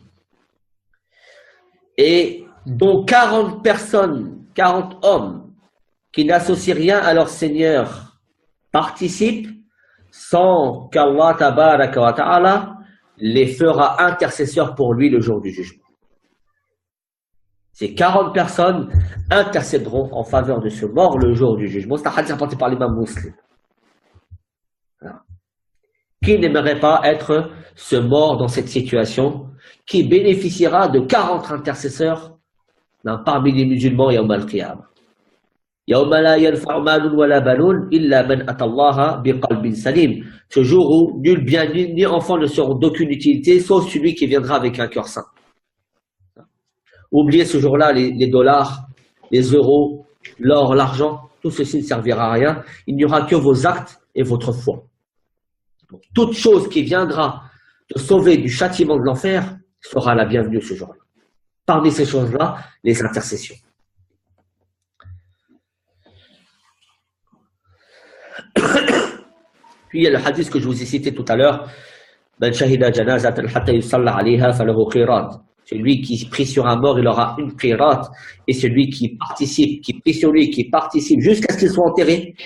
[SPEAKER 2] et dont 40 personnes, 40 hommes qui n'associent rien à leur Seigneur participent sans qu'Allah tabaraka wa ta'ala les fera intercesseurs pour lui le jour du jugement. Ces 40 personnes intercéderont en faveur de ce mort le jour du jugement. C'est un hadith rapporté par l'imam Muslim. Voilà. Qui n'aimerait pas être ce mort dans cette situation, qui bénéficiera de 40 intercesseurs parmi les musulmans yawm al-qiyamah. Yawma la yanfa'u malun wala banun illa man atallaha biqalbin salim. Ce jour où nul bien ni enfant ne seront d'aucune utilité, sauf celui qui viendra avec un cœur saint. Oubliez ce jour-là les dollars, les euros, l'or, l'argent, tout ceci ne servira à rien. Il n'y aura que vos actes et votre foi. Donc, toute chose qui viendra te sauver du châtiment de l'enfer sera la bienvenue ce jour-là. Parmi ces choses-là, les intercessions. Puis il y a le hadith que je vous ai cité tout à l'heure. Man shahida janazatan hatta yusalla alayha falahu qirat. Celui qui prie sur un mort, il aura une qirat. Et celui qui participe, qui prie sur lui, qui participe jusqu'à ce qu'il soit enterré,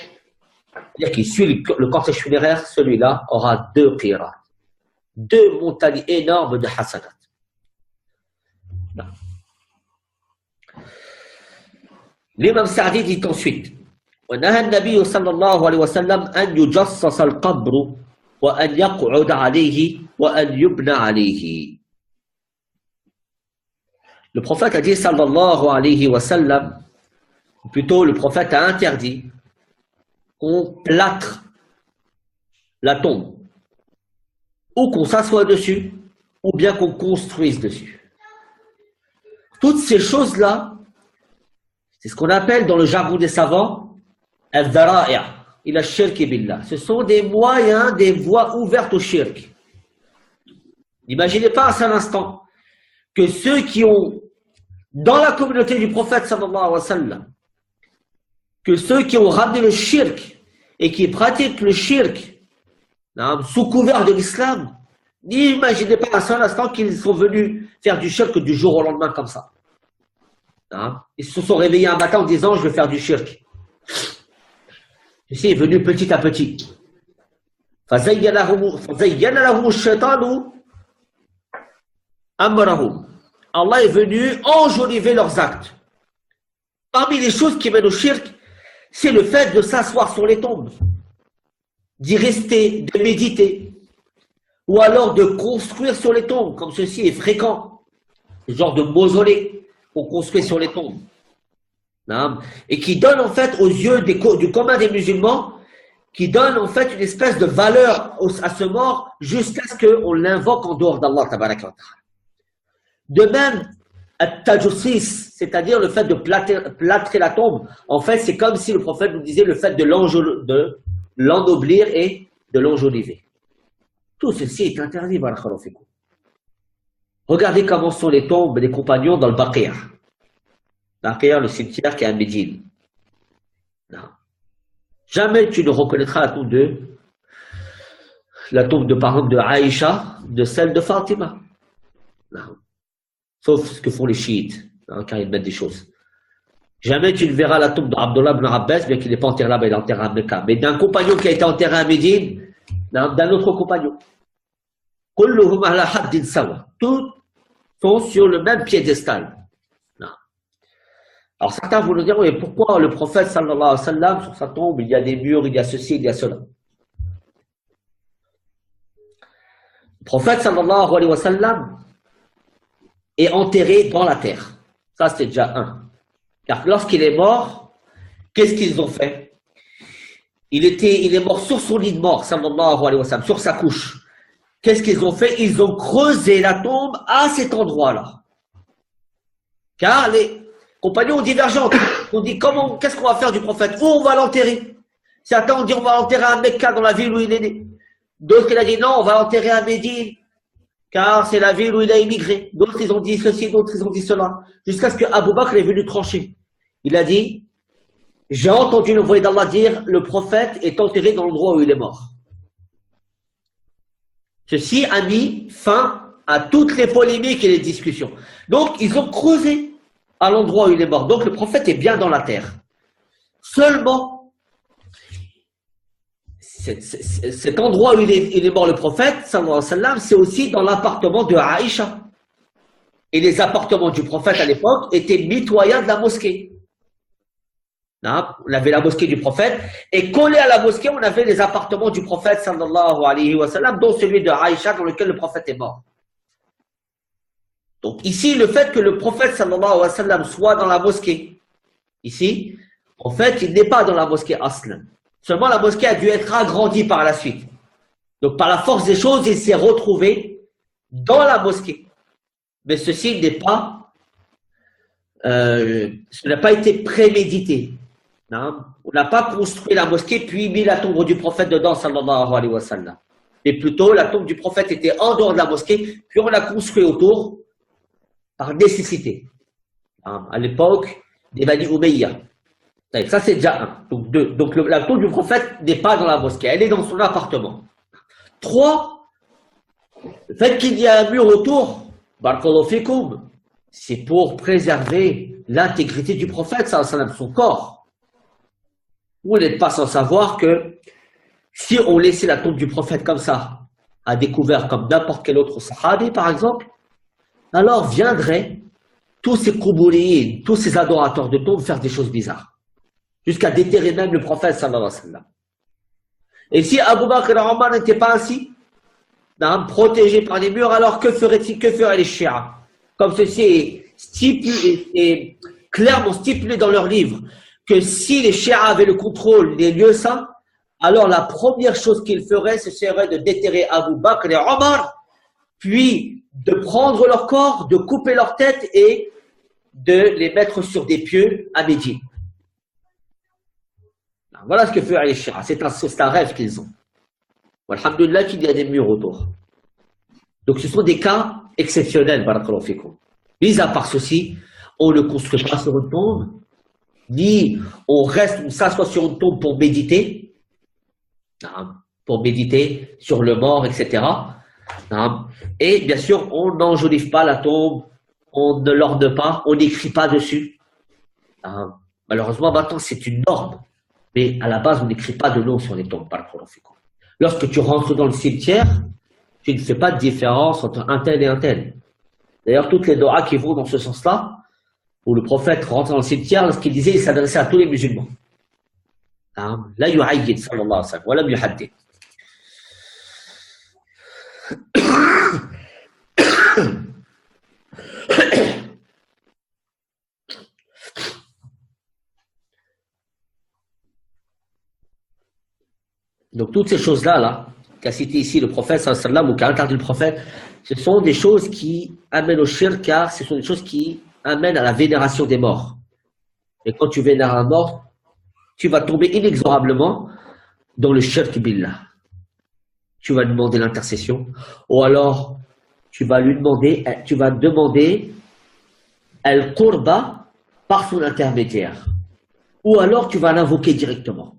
[SPEAKER 2] c'est-à-dire qu'il suit le cortège funéraire, celui-là aura 2 qirat. 2 montagnes énormes de hasanat. L'imam Sa'di dit ensuite ونهى النبي صلى الله عليه وسلم أن يجصص القبر وأن يقعد عليه وأن يبنى عليه. Le prophète a dit sallallahu alayhi wa sallam, ou plutôt le prophète a interdit qu'on plâtre la tombe, ou qu'on s'assoie dessus, ou bien qu'on construise dessus. Toutes ces choses-là, c'est ce qu'on appelle dans le jargon des savants al-dhara'i' ila shirk billah. Ce sont des moyens, des voies ouvertes au shirk. N'imaginez pas un seul instant que ceux qui ont, dans la communauté du prophète sallallahu alayhi wa sallam, que ceux qui ont ramené le shirk et qui pratiquent le shirk sous couvert de l'islam, n'imaginez pas un seul instant qu'ils sont venus faire du shirk du jour au lendemain comme ça. Ils se sont réveillés un matin en disant je vais faire du shirk. Ceci est venu petit à petit. Allah est venu enjoliver leurs actes. Parmi les choses qui mènent au shirk, c'est le fait de s'asseoir sur les tombes, d'y rester, de méditer, ou alors de construire sur les tombes, comme ceci est fréquent, ce genre de mausolée qu'on construit sur les tombes. Et qui donne en fait aux yeux du commun des musulmans, qui donne en fait une espèce de valeur à ce mort jusqu'à ce qu'on l'invoque en dehors d'Allah tabaraka wa ta'ala. De même, at-tajussis, c'est-à-dire le fait de plâtrer la tombe, en fait c'est comme si le prophète nous disait le fait de l'ennoblir et de l'enjoliver. Tout ceci est interdit, barakallahu fikum. Regardez comment sont les tombes des compagnons dans le Baqir. Baqir, le cimetière qui est à Médine. Non. Jamais tu ne reconnaîtras la tombe de par exemple de Aïcha, de celle de Fatima. Non. Sauf ce que font les chiites, quand ils mettent des choses. Jamais tu ne verras la tombe d'Abdullah ibn Abbas, bien qu'il n'est pas enterré là-bas, il est enterré à Mecca. Mais d'un compagnon qui a été enterré à Médine, d'un autre compagnon. Kulluhum ala haddin sawa. Tous sont sur le même piédestal. Alors certains vont nous dire, mais pourquoi le prophète sallallahu alayhi wa sallam, sur sa tombe, il y a des murs, il y a ceci, il y a cela. Le prophète sallallahu alayhi wa sallam est enterré dans la terre. Ça, c'est déjà un. Car lorsqu'il est mort, qu'est-ce qu'ils ont fait? Il est mort sur son lit de mort, sallallahu alayhi wa sallam, sur sa couche. Qu'est-ce qu'ils ont fait? Ils ont creusé la tombe à cet endroit-là. Car les compagnons ont divergé. On dit, qu'est-ce qu'on va faire du prophète? Où on va l'enterrer? Certains ont dit, on va l'enterrer à Mecca, dans la ville où il est né. D'autres, ils ont dit, non, on va l'enterrer à Médine, car c'est la ville où il a immigré. D'autres, ils ont dit ceci, d'autres, ils ont dit cela. Jusqu'à ce que Abu Bakr est venu trancher. Il a dit, j'ai entendu le voyer d'Allah dire, le prophète est enterré dans l'endroit où il est mort. Ceci a mis fin à toutes les polémiques et les discussions. Donc, ils ont creusé à l'endroit où il est mort. Donc, le prophète est bien dans la terre. Seulement, cet endroit où il est mort, le prophète, sallallahu alayhi wa sallam, c'est aussi dans l'appartement de Aïcha. Et les appartements du prophète à l'époque étaient mitoyens de la mosquée. On avait la mosquée du prophète, et collé à la mosquée, on avait les appartements du prophète, sallallahu alayhi wa sallam, dont celui de Aïcha, dans lequel le prophète est mort. Donc ici, le fait que le prophète, sallallahu alayhi wa sallam, soit dans la mosquée, ici, en fait, il n'est pas dans la mosquée aslan. Seulement, la mosquée a dû être agrandie par la suite. Donc, par la force des choses, il s'est retrouvé dans la mosquée. Mais ceci n'est pas, ce n'a pas été prémédité. Non? On n'a pas construit la mosquée puis mis la tombe du prophète dedans, sallallahu alayhi wa sallam. Mais plutôt, la tombe du prophète était en dehors de la mosquée, puis on l'a construit autour par nécessité. À l'époque des Bani Umayya. Ça, c'est déjà un. Donc, deux. Donc, la tombe du prophète n'est pas dans la mosquée, elle est dans son appartement. 3, le fait qu'il y a un mur autour, barakallahu fikum, c'est pour préserver l'intégrité du prophète, sallallahu alayhi wa sallam, son corps. Vous n'êtes pas sans savoir que si on laissait la tombe du prophète comme ça, à découvert comme n'importe quel autre sahabi, par exemple, alors viendraient tous ces koubouliyin, tous ces adorateurs de tombes faire des choses bizarres. Jusqu'à déterrer même le prophète, sallallahu alayhi wa sallam. Et si Abu Bakr et Omar n'étaient pas ainsi, protégés par les murs, alors que feraient les chiites? Comme ceci est clairement stipulé dans leur livre, que si les chiites avaient le contrôle des lieux saints, alors la première chose qu'ils feraient, ce serait de déterrer Abu Bakr et Omar, puis de prendre leur corps, de couper leur tête et de les mettre sur des pieux à Médine. Voilà ce que feraient les chiites. C'est un rêve qu'ils ont. Alhamdulillah qu'il y a des murs autour. Donc ce sont des cas exceptionnels, barakallahu fikum. Mis à part ceci, on ne construit pas sur une tombe, ni on s'assoit sur une tombe pour méditer sur le mort, etc. Et bien sûr, on n'enjolive pas la tombe, on ne l'orne pas, on n'écrit pas dessus. Malheureusement, maintenant, c'est une norme. Mais à la base, on n'écrit pas de nom sur les tombes. Lorsque tu rentres dans le cimetière, tu ne fais pas de différence entre un tel et un tel. D'ailleurs, toutes les doigts qui vont dans ce sens-là, où le prophète rentre dans le cimetière, lorsqu'il disait, il s'adressait à tous les musulmans. La yu'ayyid, sallallahu alayhi wa sallam, wa lam yuhaddid. Donc toutes ces choses-là, là, qu'a cité ici le prophète, sallam, ou qu'a interdit le prophète, ce sont des choses qui amènent au shirk, car ce sont des choses qui amènent à la vénération des morts. Et quand tu vénères un mort, tu vas tomber inexorablement dans le shirk billah. Tu vas demander l'intercession, ou alors tu vas demander al-qurba par son intermédiaire, ou alors tu vas l'invoquer directement.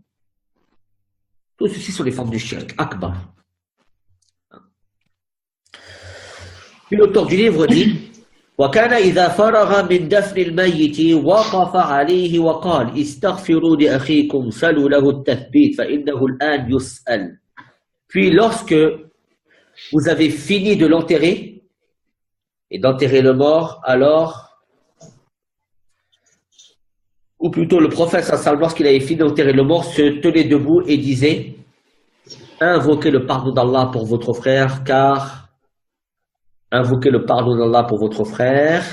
[SPEAKER 2] Tout ceci sont les formes du shirk akbar. Puis l'auteur du livre dit وكان إذا فرغ من دفن الميت وقف عليه وقال استغفروا لأخيكم سلوا له التثبيت فإنه الآن يسأل. Puis lorsque vous avez fini de l'enterrer et d'enterrer le mort, alors, ou plutôt le prophète sallallahu, lorsqu'il avait fini d'enterrer le mort, se tenait debout et disait invoquez le pardon d'Allah pour votre frère, invoquez le pardon d'Allah pour votre frère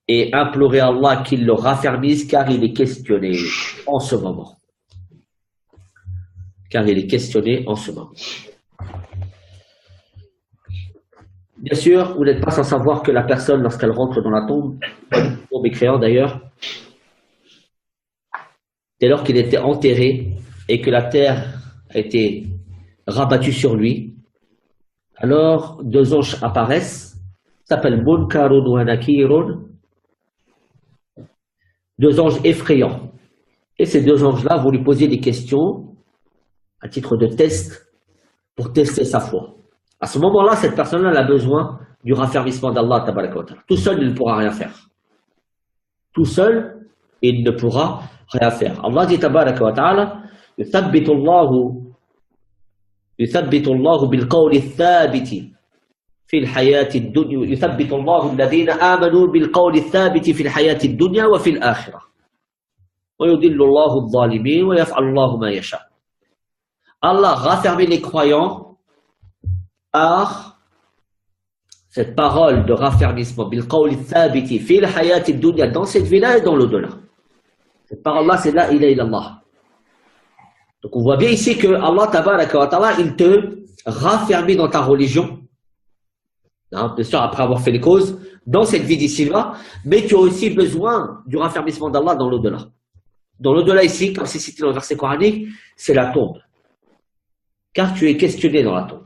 [SPEAKER 2] et implorez Allah qu'il le raffermisse car il est questionné en ce moment. Car il est questionné en ce moment. Bien sûr, vous n'êtes pas sans savoir que la personne, lorsqu'elle rentre dans la tombe mécréant d'ailleurs, dès lors qu'il était enterré et que la terre a été rabattue sur lui, alors deux anges apparaissent, s'appellent Munkarun wa Nakirun, deux anges effrayants. Et ces deux anges-là vont lui poser des questions à titre de test pour tester sa foi. À ce moment-là, cette personne-là a besoin du raffermissement d'Allah tabaraka wa ta'ala. Tout seul, il ne pourra rien faire. Tout seul, il ne pourra rien faire. Allah dit tabaraka wa ta'ala يثبت الله بالقول الثابت في الحياة الدنيا يثبت الله الذين آمنوا بالقول الثابت في الحياة الدنيا وفي الآخرة ويضل الله الظالمين ويفعل الله ما يشاء. Allah raffermit les croyants par cette parole de raffermissement بالقول الثابت في الحياة الدنيا, dans cette vie-là et dans l'au-delà. Cette parole-là, c'est la ilaha illallah. Donc on voit bien ici que Allah tabaraka wa ta'ala, il te raffermit dans ta religion, bien sûr après avoir fait les causes, dans cette vie d'ici-là, mais tu as aussi besoin du raffermissement d'Allah dans l'au-delà. Dans l'au-delà ici, comme c'est cité dans le verset coranique, c'est la tombe. Car tu es questionné dans la tombe.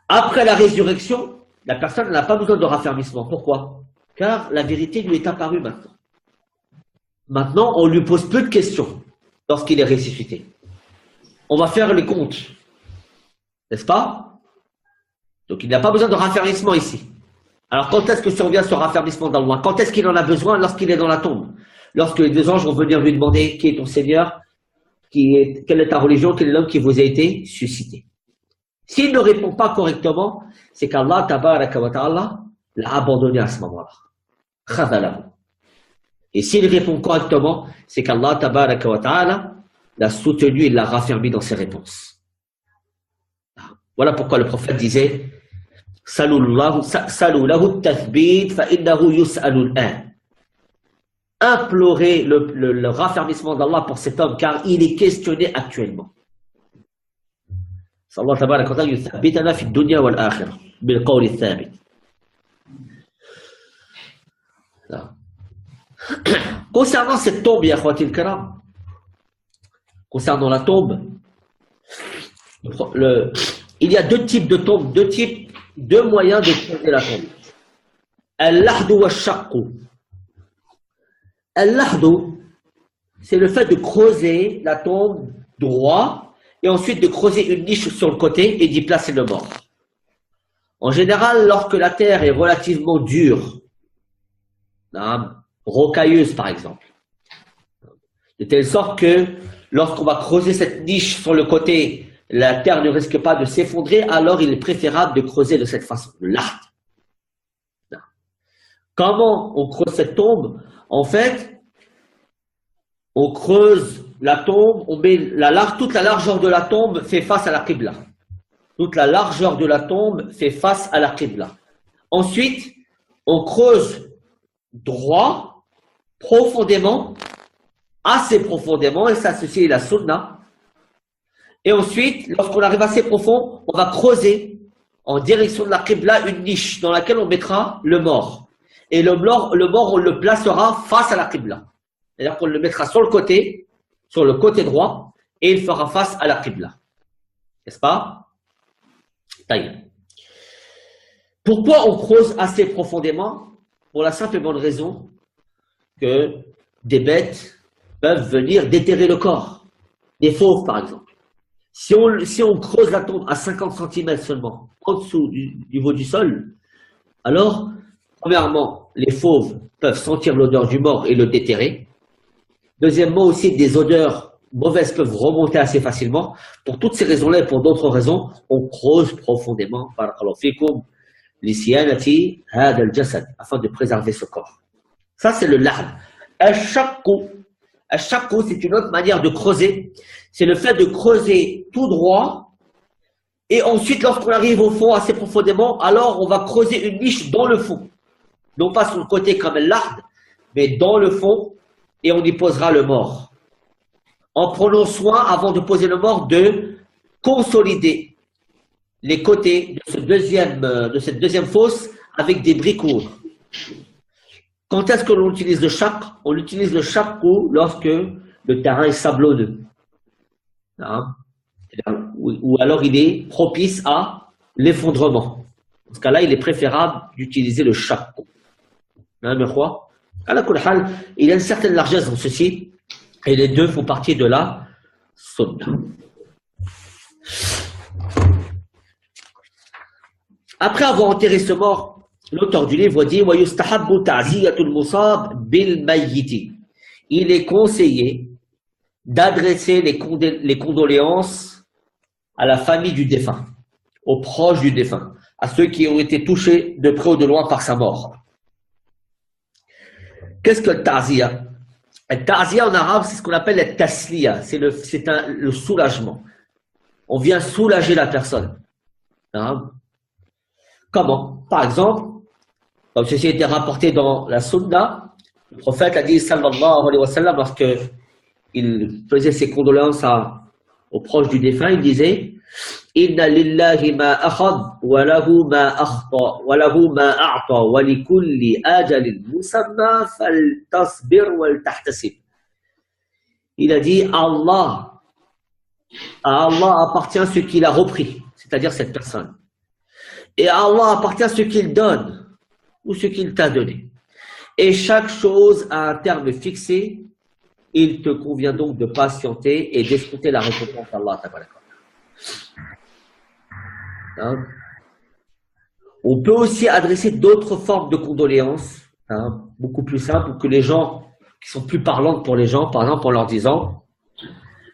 [SPEAKER 2] Après la résurrection, la personne n'a pas besoin de raffermissement. Pourquoi? Car la vérité lui est apparue maintenant. Maintenant, on lui pose peu de questions lorsqu'il est ressuscité. On va faire les comptes. N'est-ce pas? Donc, il n'a pas besoin de raffermissement ici. Alors, quand est-ce que survient ce raffermissement d'Allah? Quand est-ce qu'il en a besoin? Lorsqu'il est dans la tombe. Lorsque les deux anges vont venir lui demander qui est ton Seigneur, quelle est ta religion, quel est l'homme qui vous a été suscité. S'il ne répond pas correctement, c'est qu'Allah, tabaraka wa ta'ala, l'a abandonné à ce moment-là. Khadalahu. Et s'il répond correctement, c'est qu'Allah tabaraka wa ta'ala l'a soutenu et l'a raffermi dans ses réponses. Voilà pourquoi le prophète disait Salu lahu tathbit fa innahu yus'alu al-an. Implorez le raffermissement d'Allah pour cet homme car il est questionné actuellement. Allah tabaraka wa ta'ala yuthabbitana fi dunya wal akhirah bil qawl al-thabit. Concernant cette tombe, Yakhwatil Karam, concernant la tombe, il y a deux types de tombes, deux moyens de creuser la tombe. Al-lahdu wa shaqqu. Al-lahdu, c'est le fait de creuser la tombe droit et ensuite de creuser une niche sur le côté et d'y placer le mort. En général, lorsque la terre est relativement dure, rocailleuse par exemple, de telle sorte que lorsqu'on va creuser cette niche sur le côté, la terre ne risque pas de s'effondrer, alors il est préférable de creuser de cette façon, l'art. Comment on creuse cette tombe? En fait, on creuse la tombe, on met toute la largeur de la tombe fait face à la Qibla. Toute la largeur de la tombe fait face à la Qibla. Ensuite, on creuse droit, profondément, assez profondément, et ça, ceci est la sunna. Et ensuite, lorsqu'on arrive assez profond, on va creuser en direction de la Qibla une niche dans laquelle on mettra le mort. Et le mort, on le placera face à la Qibla. C'est-à-dire qu'on le mettra sur le côté droit, et il fera face à la Qibla. N'est-ce pas? Taïb. Pourquoi on creuse assez profondément? Pour la simple et bonne raison que des bêtes peuvent venir déterrer le corps. Des fauves, par exemple. Si on creuse la tombe à 50 cm seulement, en dessous du niveau du sol, alors, premièrement, les fauves peuvent sentir l'odeur du mort et le déterrer. Deuxièmement, aussi, des odeurs mauvaises peuvent remonter assez facilement. Pour toutes ces raisons-là et pour d'autres raisons, on creuse profondément, barakallahu fikum, lisiyanati hada al-jasad, afin de préserver ce corps. Ça, c'est le lahd. Al-shaqqu, c'est une autre manière de creuser. C'est le fait de creuser tout droit. Et ensuite, lorsqu'on arrive au fond assez profondément, alors on va creuser une niche dans le fond. Non pas sur le côté comme le lahd, mais dans le fond, et on y posera le mort. En prenant soin, avant de poser le mort, de consolider les côtés de cette deuxième fosse avec des briques lourdes. Quand est-ce que l'on utilise le shaq? On utilise le shaqu lorsque le terrain est sablonneux. Hein? Ou alors il est propice à l'effondrement. Dans ce cas-là, il est préférable d'utiliser le shaqu. Hein, mais quoi? Il y a une certaine largesse dans ceci, et les deux font partie de la sunna. Après avoir enterré ce mort, l'auteur du livre dit il est conseillé d'adresser les condoléances à la famille du défunt, aux proches du défunt, à ceux qui ont été touchés de près ou de loin par sa mort. Qu'est-ce que le ta'ziya? Le ta'ziya en arabe, c'est ce qu'on appelle le tasliya, c'est le soulagement. On vient soulager la personne. Hein? Comment? Par exemple, comme ceci a été rapporté dans la Sunna, le prophète a dit, sallallahu alayhi wa sallam, lorsqu'il faisait ses condoléances aux proches du défunt, il disait, Inna lillahi ma akhad, wa lahu ma akhta, wa lahu ma a'ta, wa li kulli ajalin musamma, fal tasbir wal tahtasib. Il a dit, à Allah appartient ce qu'il a repris, c'est-à-dire cette personne. Et à Allah appartient ce qu'il donne ou ce qu'il t'a donné. Et chaque chose a un terme fixé. Il te convient donc de patienter et d'escouter la récompense d'Allah. Hein? On peut aussi adresser d'autres formes de condoléances, hein, beaucoup plus simples, que les gens qui sont plus parlantes pour les gens, par exemple en leur disant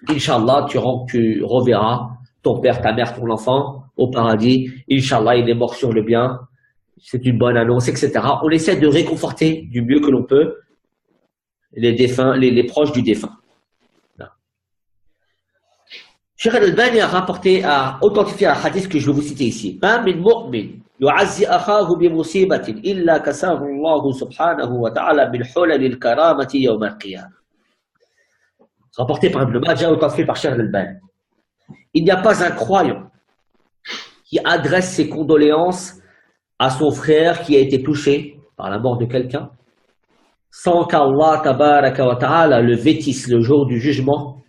[SPEAKER 2] Inch'Allah, tu reverras ton père, ta mère, ton enfant au paradis. Inch'Allah, il est mort sur le bien. C'est une bonne annonce, etc. On essaie de réconforter du mieux que l'on peut les défunts, les proches du défunt. Cheikh Al-Albani a authentifié un hadith que je vais vous citer ici. Ma min mu'min yu'azzi akhahu bi musibatin illa kasahu Allah subhanahu wa ta'ala min hulal al-karamati yawm al-qiyamah. Rapporté par Ibn Majah, authentifié par Cheikh Al-Albani. Il n'y a pas un croyant qui adresse ses condoléances à son frère qui a été touché par la mort de quelqu'un, sans qu'Allah tabaraka wa ta'ala le vêtisse le jour du jugement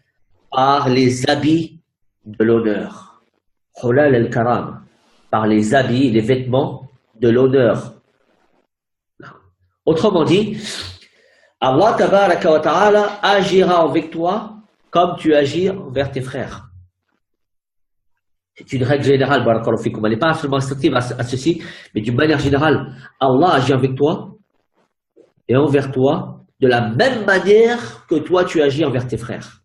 [SPEAKER 2] par les habits de l'honneur. Hulal al-karam, par les habits, les vêtements de l'honneur. Autrement dit, Allah tabaraka wa ta'ala agira avec toi comme tu agis envers tes frères. C'est une règle générale, barakallahu fikum. Elle n'est pas seulement restrictive à ceci, mais d'une manière générale, Allah agit avec toi et envers toi de la même manière que toi tu agis envers tes frères.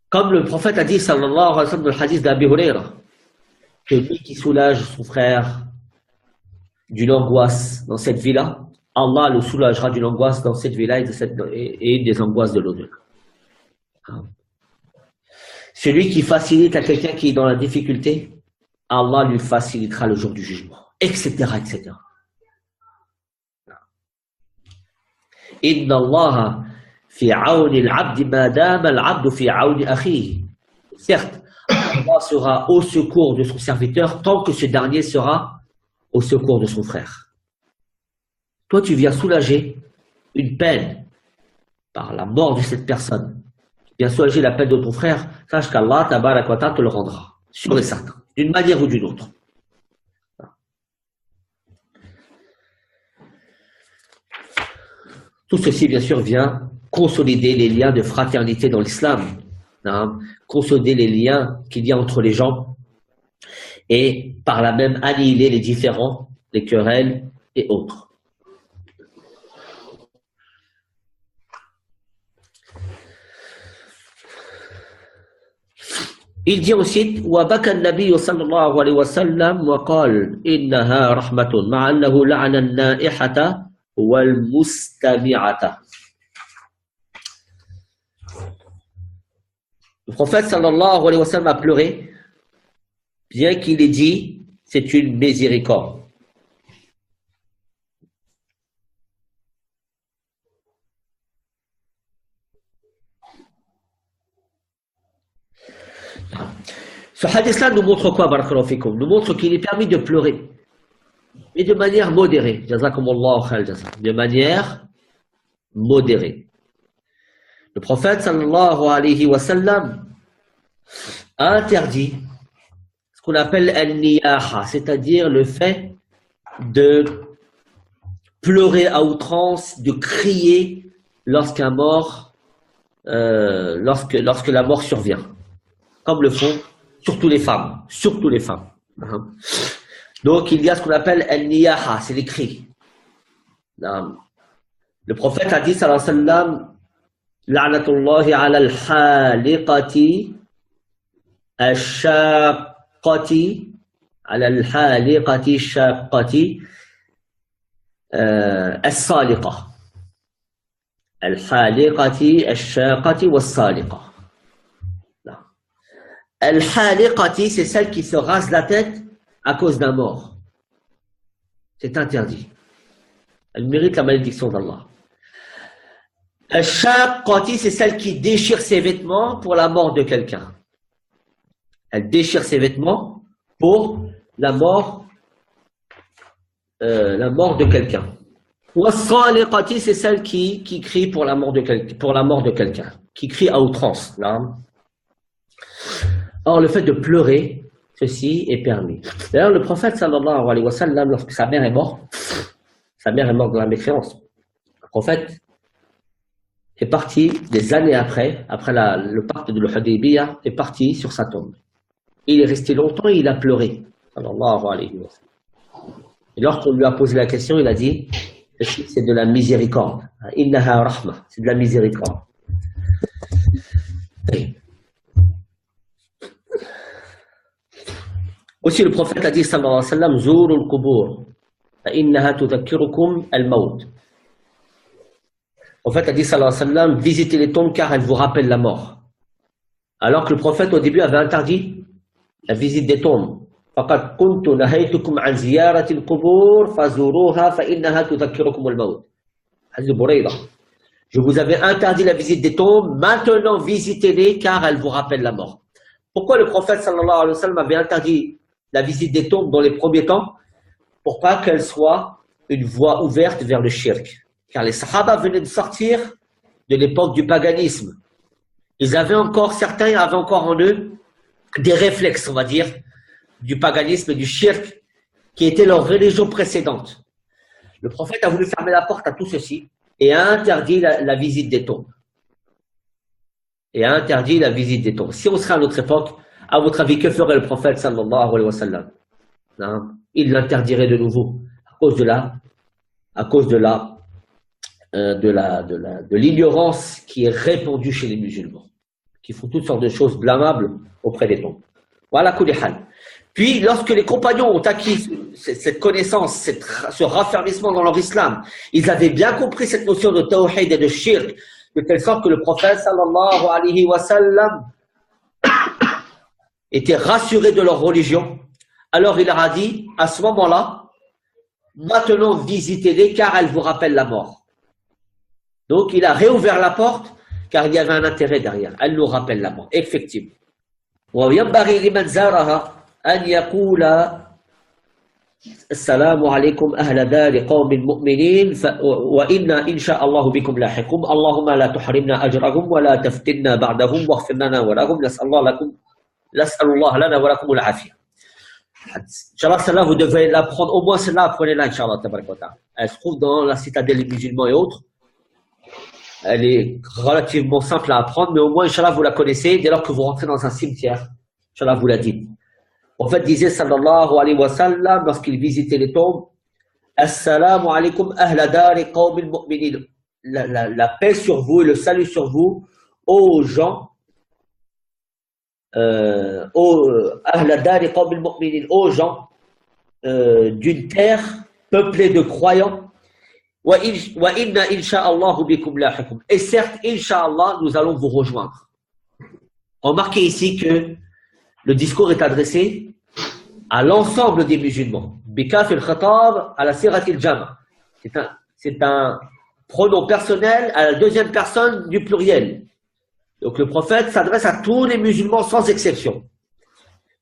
[SPEAKER 2] Comme le prophète a dit, sallallahu alayhi wa sallam, dans le hadith d'Abi Hurayra, que lui qui soulage son frère d'une angoisse dans cette vie-là, Allah le soulagera d'une angoisse dans cette vie-là et des angoisses de l'au-delà. Celui qui facilite à quelqu'un qui est dans la difficulté, Allah lui facilitera le jour du jugement, etc., etc. Inna Allah في عون العبد ما دام العبد في عون أخيه. Certes, Allah sera au secours de son serviteur tant que ce dernier sera au secours de son frère. Toi, tu viens soulager une peine par la mort de cette personne. Tu viens soulager la peine de ton frère. Sache qu'Allah, tabarak wa ta'ala, te le rendra. Sûr et certain. D'une manière ou d'une autre. Tout ceci, bien sûr, vient consolider les liens de fraternité dans l'islam. Hein, consolider les liens qu'il y a entre les gens et par là même annihiler les différends, les querelles et autres. Il dit ensuite وَبَكَى النَّبِيُّ صلى الله عليه وسلم وقال إنها رحمة مع أنه لعن النائحة والمستمعة. Le prophète sallallahu alayhi wa sallam a pleuré, bien qu'il ait dit c'est une miséricorde. Ce hadith-là nous montre quoi, barakallahu fikum? Nous montre qu'il est permis de pleurer, mais de manière modérée. Jazakumullahu khayr jaza. De manière modérée. Le prophète sallallahu alayhi wa sallam a interdit ce qu'on appelle al-niyaha, c'est-à-dire le fait de pleurer à outrance, de crier lorsqu'un mort, lorsque la mort survient, comme le font surtout les femmes, surtout les femmes. Donc il y a ce qu'on appelle al-niyaha, c'est les cris. Le prophète a dit sallallahu alayhi wa sallam La'natullahi ala al-haliqati al-shaqqati ala al-haliqati al-shaqqati al-saliqa. Al-haliqati al-shaqqati wal-saliqa. Al-haliqati, c'est celle qui se rase la tête à cause d'un mort. C'est interdit. Elle mérite la malédiction d'Allah. Al-shaqqati, c'est celle qui déchire ses vêtements pour la mort de quelqu'un. Elle déchire ses vêtements pour la mort de quelqu'un. Wa-saliqati, c'est celle qui crie pour la mort de quelqu'un, qui crie à outrance. Là. Or, le fait de pleurer, ceci est permis. D'ailleurs, le prophète sallallahu alayhi wa sallam, lorsque sa mère est morte dans la mécréance, le prophète est parti des années après le pacte de l'Hudaybiyah, est parti sur sa tombe. Il est resté longtemps et il a pleuré. Sallallahu alayhi wa sallam. Et lorsqu'on lui a posé la question, il a dit, c'est de la miséricorde. Innaha rahma, c'est de la miséricorde. Aussi, le prophète a dit, sallallahu alayhi wa sallam, Zourul Qubur, innaha tudhakkirukum al-maut. Le prophète a dit, sallallahu alayhi wa sallam, visitez les tombes car elles vous rappellent la mort. Alors que le prophète, au début, avait interdit la visite des tombes. فَقَدْ كُنْتُ نَهَيْتُكُمْ عَنْ زِيَارَةِ الْقُبُورِ فَزُورُوهَا فَإِنَّهَا تُذَكِّرُكُمُ الْمَوْتِ. Hadith de Burayda. Je vous avais interdit la visite des tombes, maintenant visitez-les car elles vous rappellent la mort. Pourquoi le prophète sallallahu alayhi wa sallam avait interdit la visite des tombes dans les premiers temps? Pour pas qu'elle soit une voie ouverte vers le shirk. Car les sahaba venaient de sortir de l'époque du paganisme. Certains avaient encore en eux des réflexes, on va dire, du paganisme et du shirk, qui était leur religion précédente. Le prophète a voulu fermer la porte à tout ceci et a interdit la visite des tombes. Si on serait à notre époque, à votre avis, que ferait le prophète sallallahu alayhi wa sallam? Il l'interdirait de nouveau à cause de l'ignorance qui est répandue chez les musulmans, qui font toutes sortes de choses blâmables auprès des tombes. Voilà, kulihal. Puis, lorsque les compagnons ont acquis cette connaissance, ce raffermissement dans leur islam, ils avaient bien compris cette notion de tawhid et de shirk, de telle sorte que le prophète sallallahu alayhi wa sallam était rassuré de leur religion. Alors il leur a dit, à ce moment-là, maintenant visitez-les car elles vous rappellent la mort. Donc, il a réouvert la porte car il y avait un intérêt derrière. Elle nous rappelle la mort, effectivement. وينبغي لمن زارها أن يقول السلام عليكم أهل دار قوم مؤمنين وإنا إن شاء الله بكم لاحقون اللهم لا تحرمنا أجرهم ولا تفتنا بعدهم واغفر لنا ولهم نسأل الله لنا ولكم العافية. Inch'Allah, celle-là, vous devez l'apprendre, au moins celle-là, apprenez-la, Inch'Allah, tabarakata. Elle se trouve dans la citadelle des musulmans et autres. Elle est relativement simple à apprendre, mais au moins, Inch'Allah, vous la connaissez dès lors que vous rentrez dans un cimetière. Inch'Allah, vous la dites. En fait, disait sallallahu alayhi wa sallam, lorsqu'il visitait les tombes, Assalamu alaykum ahla dari qawmin mu'minin. La paix sur vous et le salut sur vous, aux gens, ahla dari qawmin mu'minin, aux gens d'une terre peuplée de croyants. Et certes, Inch'Allah, nous allons vous rejoindre. Remarquez ici que le discours est adressé à l'ensemble des musulmans. Bikaf al-Khatab à la Sirat al-Jama. C'est un pronom personnel à la deuxième personne du pluriel. Donc le prophète s'adresse à tous les musulmans sans exception.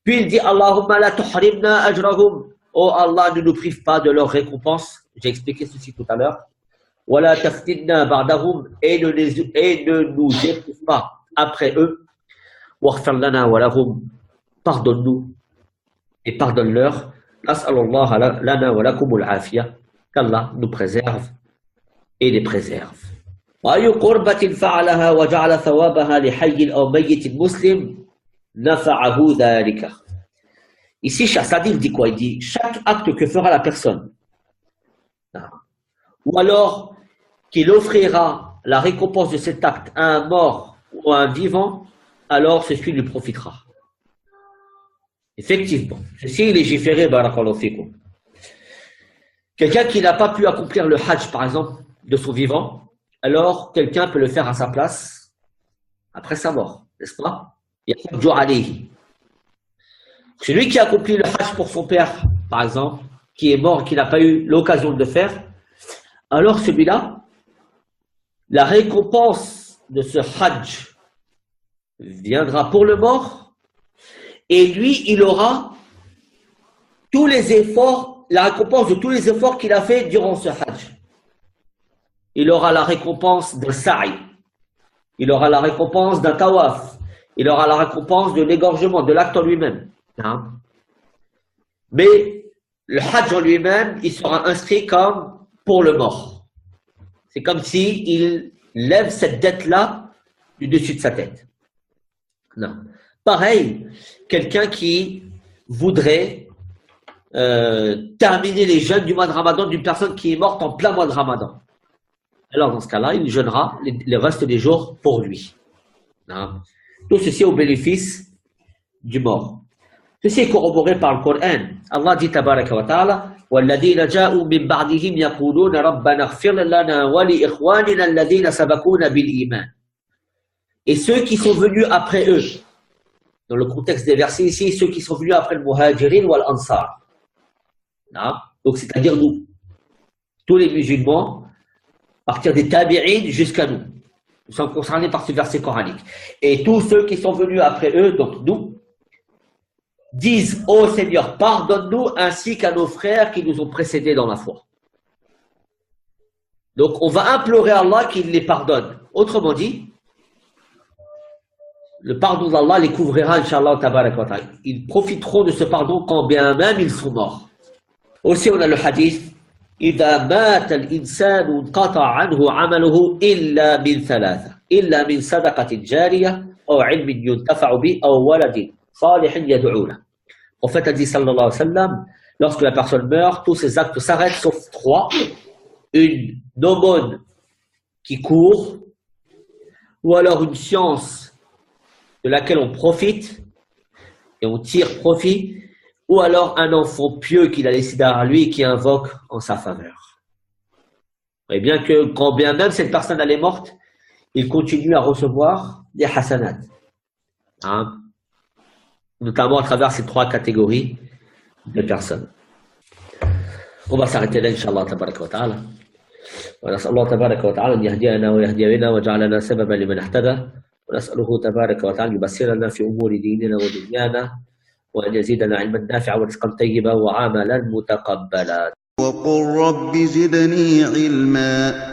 [SPEAKER 2] Puis il dit Allahumma la tuhrimna ajrahum. Oh Allah, ne nous prive pas de leur récompense. J'ai expliqué ceci tout à l'heure. Wala taftinna ba'dahum, et ne nous éprouve pas après eux. Waghfir lana wa lahum, pardonne-nous et pardonne-leur. Nas'alullah lana wa lakumul afiya, qu'Allah nous préserve et les préserve. Wa ayu qurbatin fa'alaha wa ja'ala thawabaha li hayyin aw mayyitin muslim nafa'ahu dhalika. Ici, Chassadil dit quoi? Il dit chaque acte que fera la personne, ou alors qu'il offrira la récompense de cet acte à un mort ou à un vivant, alors ceci lui profitera. Effectivement, ceci est légiféré, barakallahu fikum. Quelqu'un qui n'a pas pu accomplir le hajj, par exemple, de son vivant, alors quelqu'un peut le faire à sa place après sa mort, n'est-ce pas? Yahujju alayhi. Celui qui a accompli le hajj pour son père, par exemple, qui est mort et qui n'a pas eu l'occasion de le faire, alors celui-là, la récompense de ce hajj viendra pour le mort, et lui, il aura tous les efforts, la récompense de tous les efforts qu'il a fait durant ce hajj. Il aura la récompense d'un sa'i, il aura la récompense d'un tawaf, il aura la récompense de l'égorgement, de l'acte en lui-même. Hein? Mais le hajj en lui-même, il sera inscrit comme pour le mort. C'est comme si il lève cette dette-là du dessus de sa tête. Non. Pareil, quelqu'un qui voudrait terminer les jeûnes du mois de Ramadan d'une personne qui est morte en plein mois de Ramadan. Alors dans ce cas-là, il jeûnera les restes des jours pour lui. Non. Tout ceci au bénéfice du mort. Ceci est corroboré par le Coran. Allah dit tabaraka wa ta'ala وَالَّذِينَ جَاءُوا مِن بَعْدِهِمْ يَقُولُونَ رَبَّنَا اغْفِرْ لَنَا وَلِإِخْوَانِنَا الَّذِينَ سَبَقُونَا بِالْإِيمَانِ. Et ceux qui sont venus après eux, dans le contexte des versets ici, ceux qui sont venus après le Muhajirin ou l'Ansar. Donc c'est-à-dire nous, tous les musulmans, à partir des tabi'in jusqu'à nous. Nous sommes concernés par ce verset coranique. Et tous ceux qui sont venus après eux, donc nous, disent ô Seigneur, pardonne-nous ainsi qu'à nos frères qui nous ont précédés dans la foi. Donc on va implorer Allah qu'il les pardonne. Autrement dit, le pardon d'Allah les couvrira, Inch'Allah, tabarak wa ta'ala. Ils profiteront de ce pardon quand bien même ils sont morts. Aussi on a le hadith إذا مات الإنسان انقطع عنه عمله إلا من ثلاثة إلا من صدقة جارية أو علم ينتفع به أو ولد صالح يدعو له. En fait, elle dit sallallahu alayhi wa sallam, lorsque la personne meurt, tous ses actes s'arrêtent sauf trois. Une aumône qui court, ou alors une science de laquelle on profite et on tire profit, ou alors un enfant pieux qu'il a laissé derrière lui et qui invoque en sa faveur. Et bien que, quand bien même cette personne elle est morte, il continue à recevoir des hasanat. Hein? Notamment à travers ces trois catégories de personnes. On va s'arrêter là, Inch'Allah, tabarak wa ta'ala. ونسأل الله تبارك وتعالى أن يهدينا ويهدي بنا وجعلنا سببا لمن اهتدى، ونسأله تبارك وتعالى أن يبصرنا في أمور ديننا ودنيانا، وأن يزيدنا علما نافعا ورزقا طيبا وعملا متقبلا.
[SPEAKER 1] وقل رب زدني علما.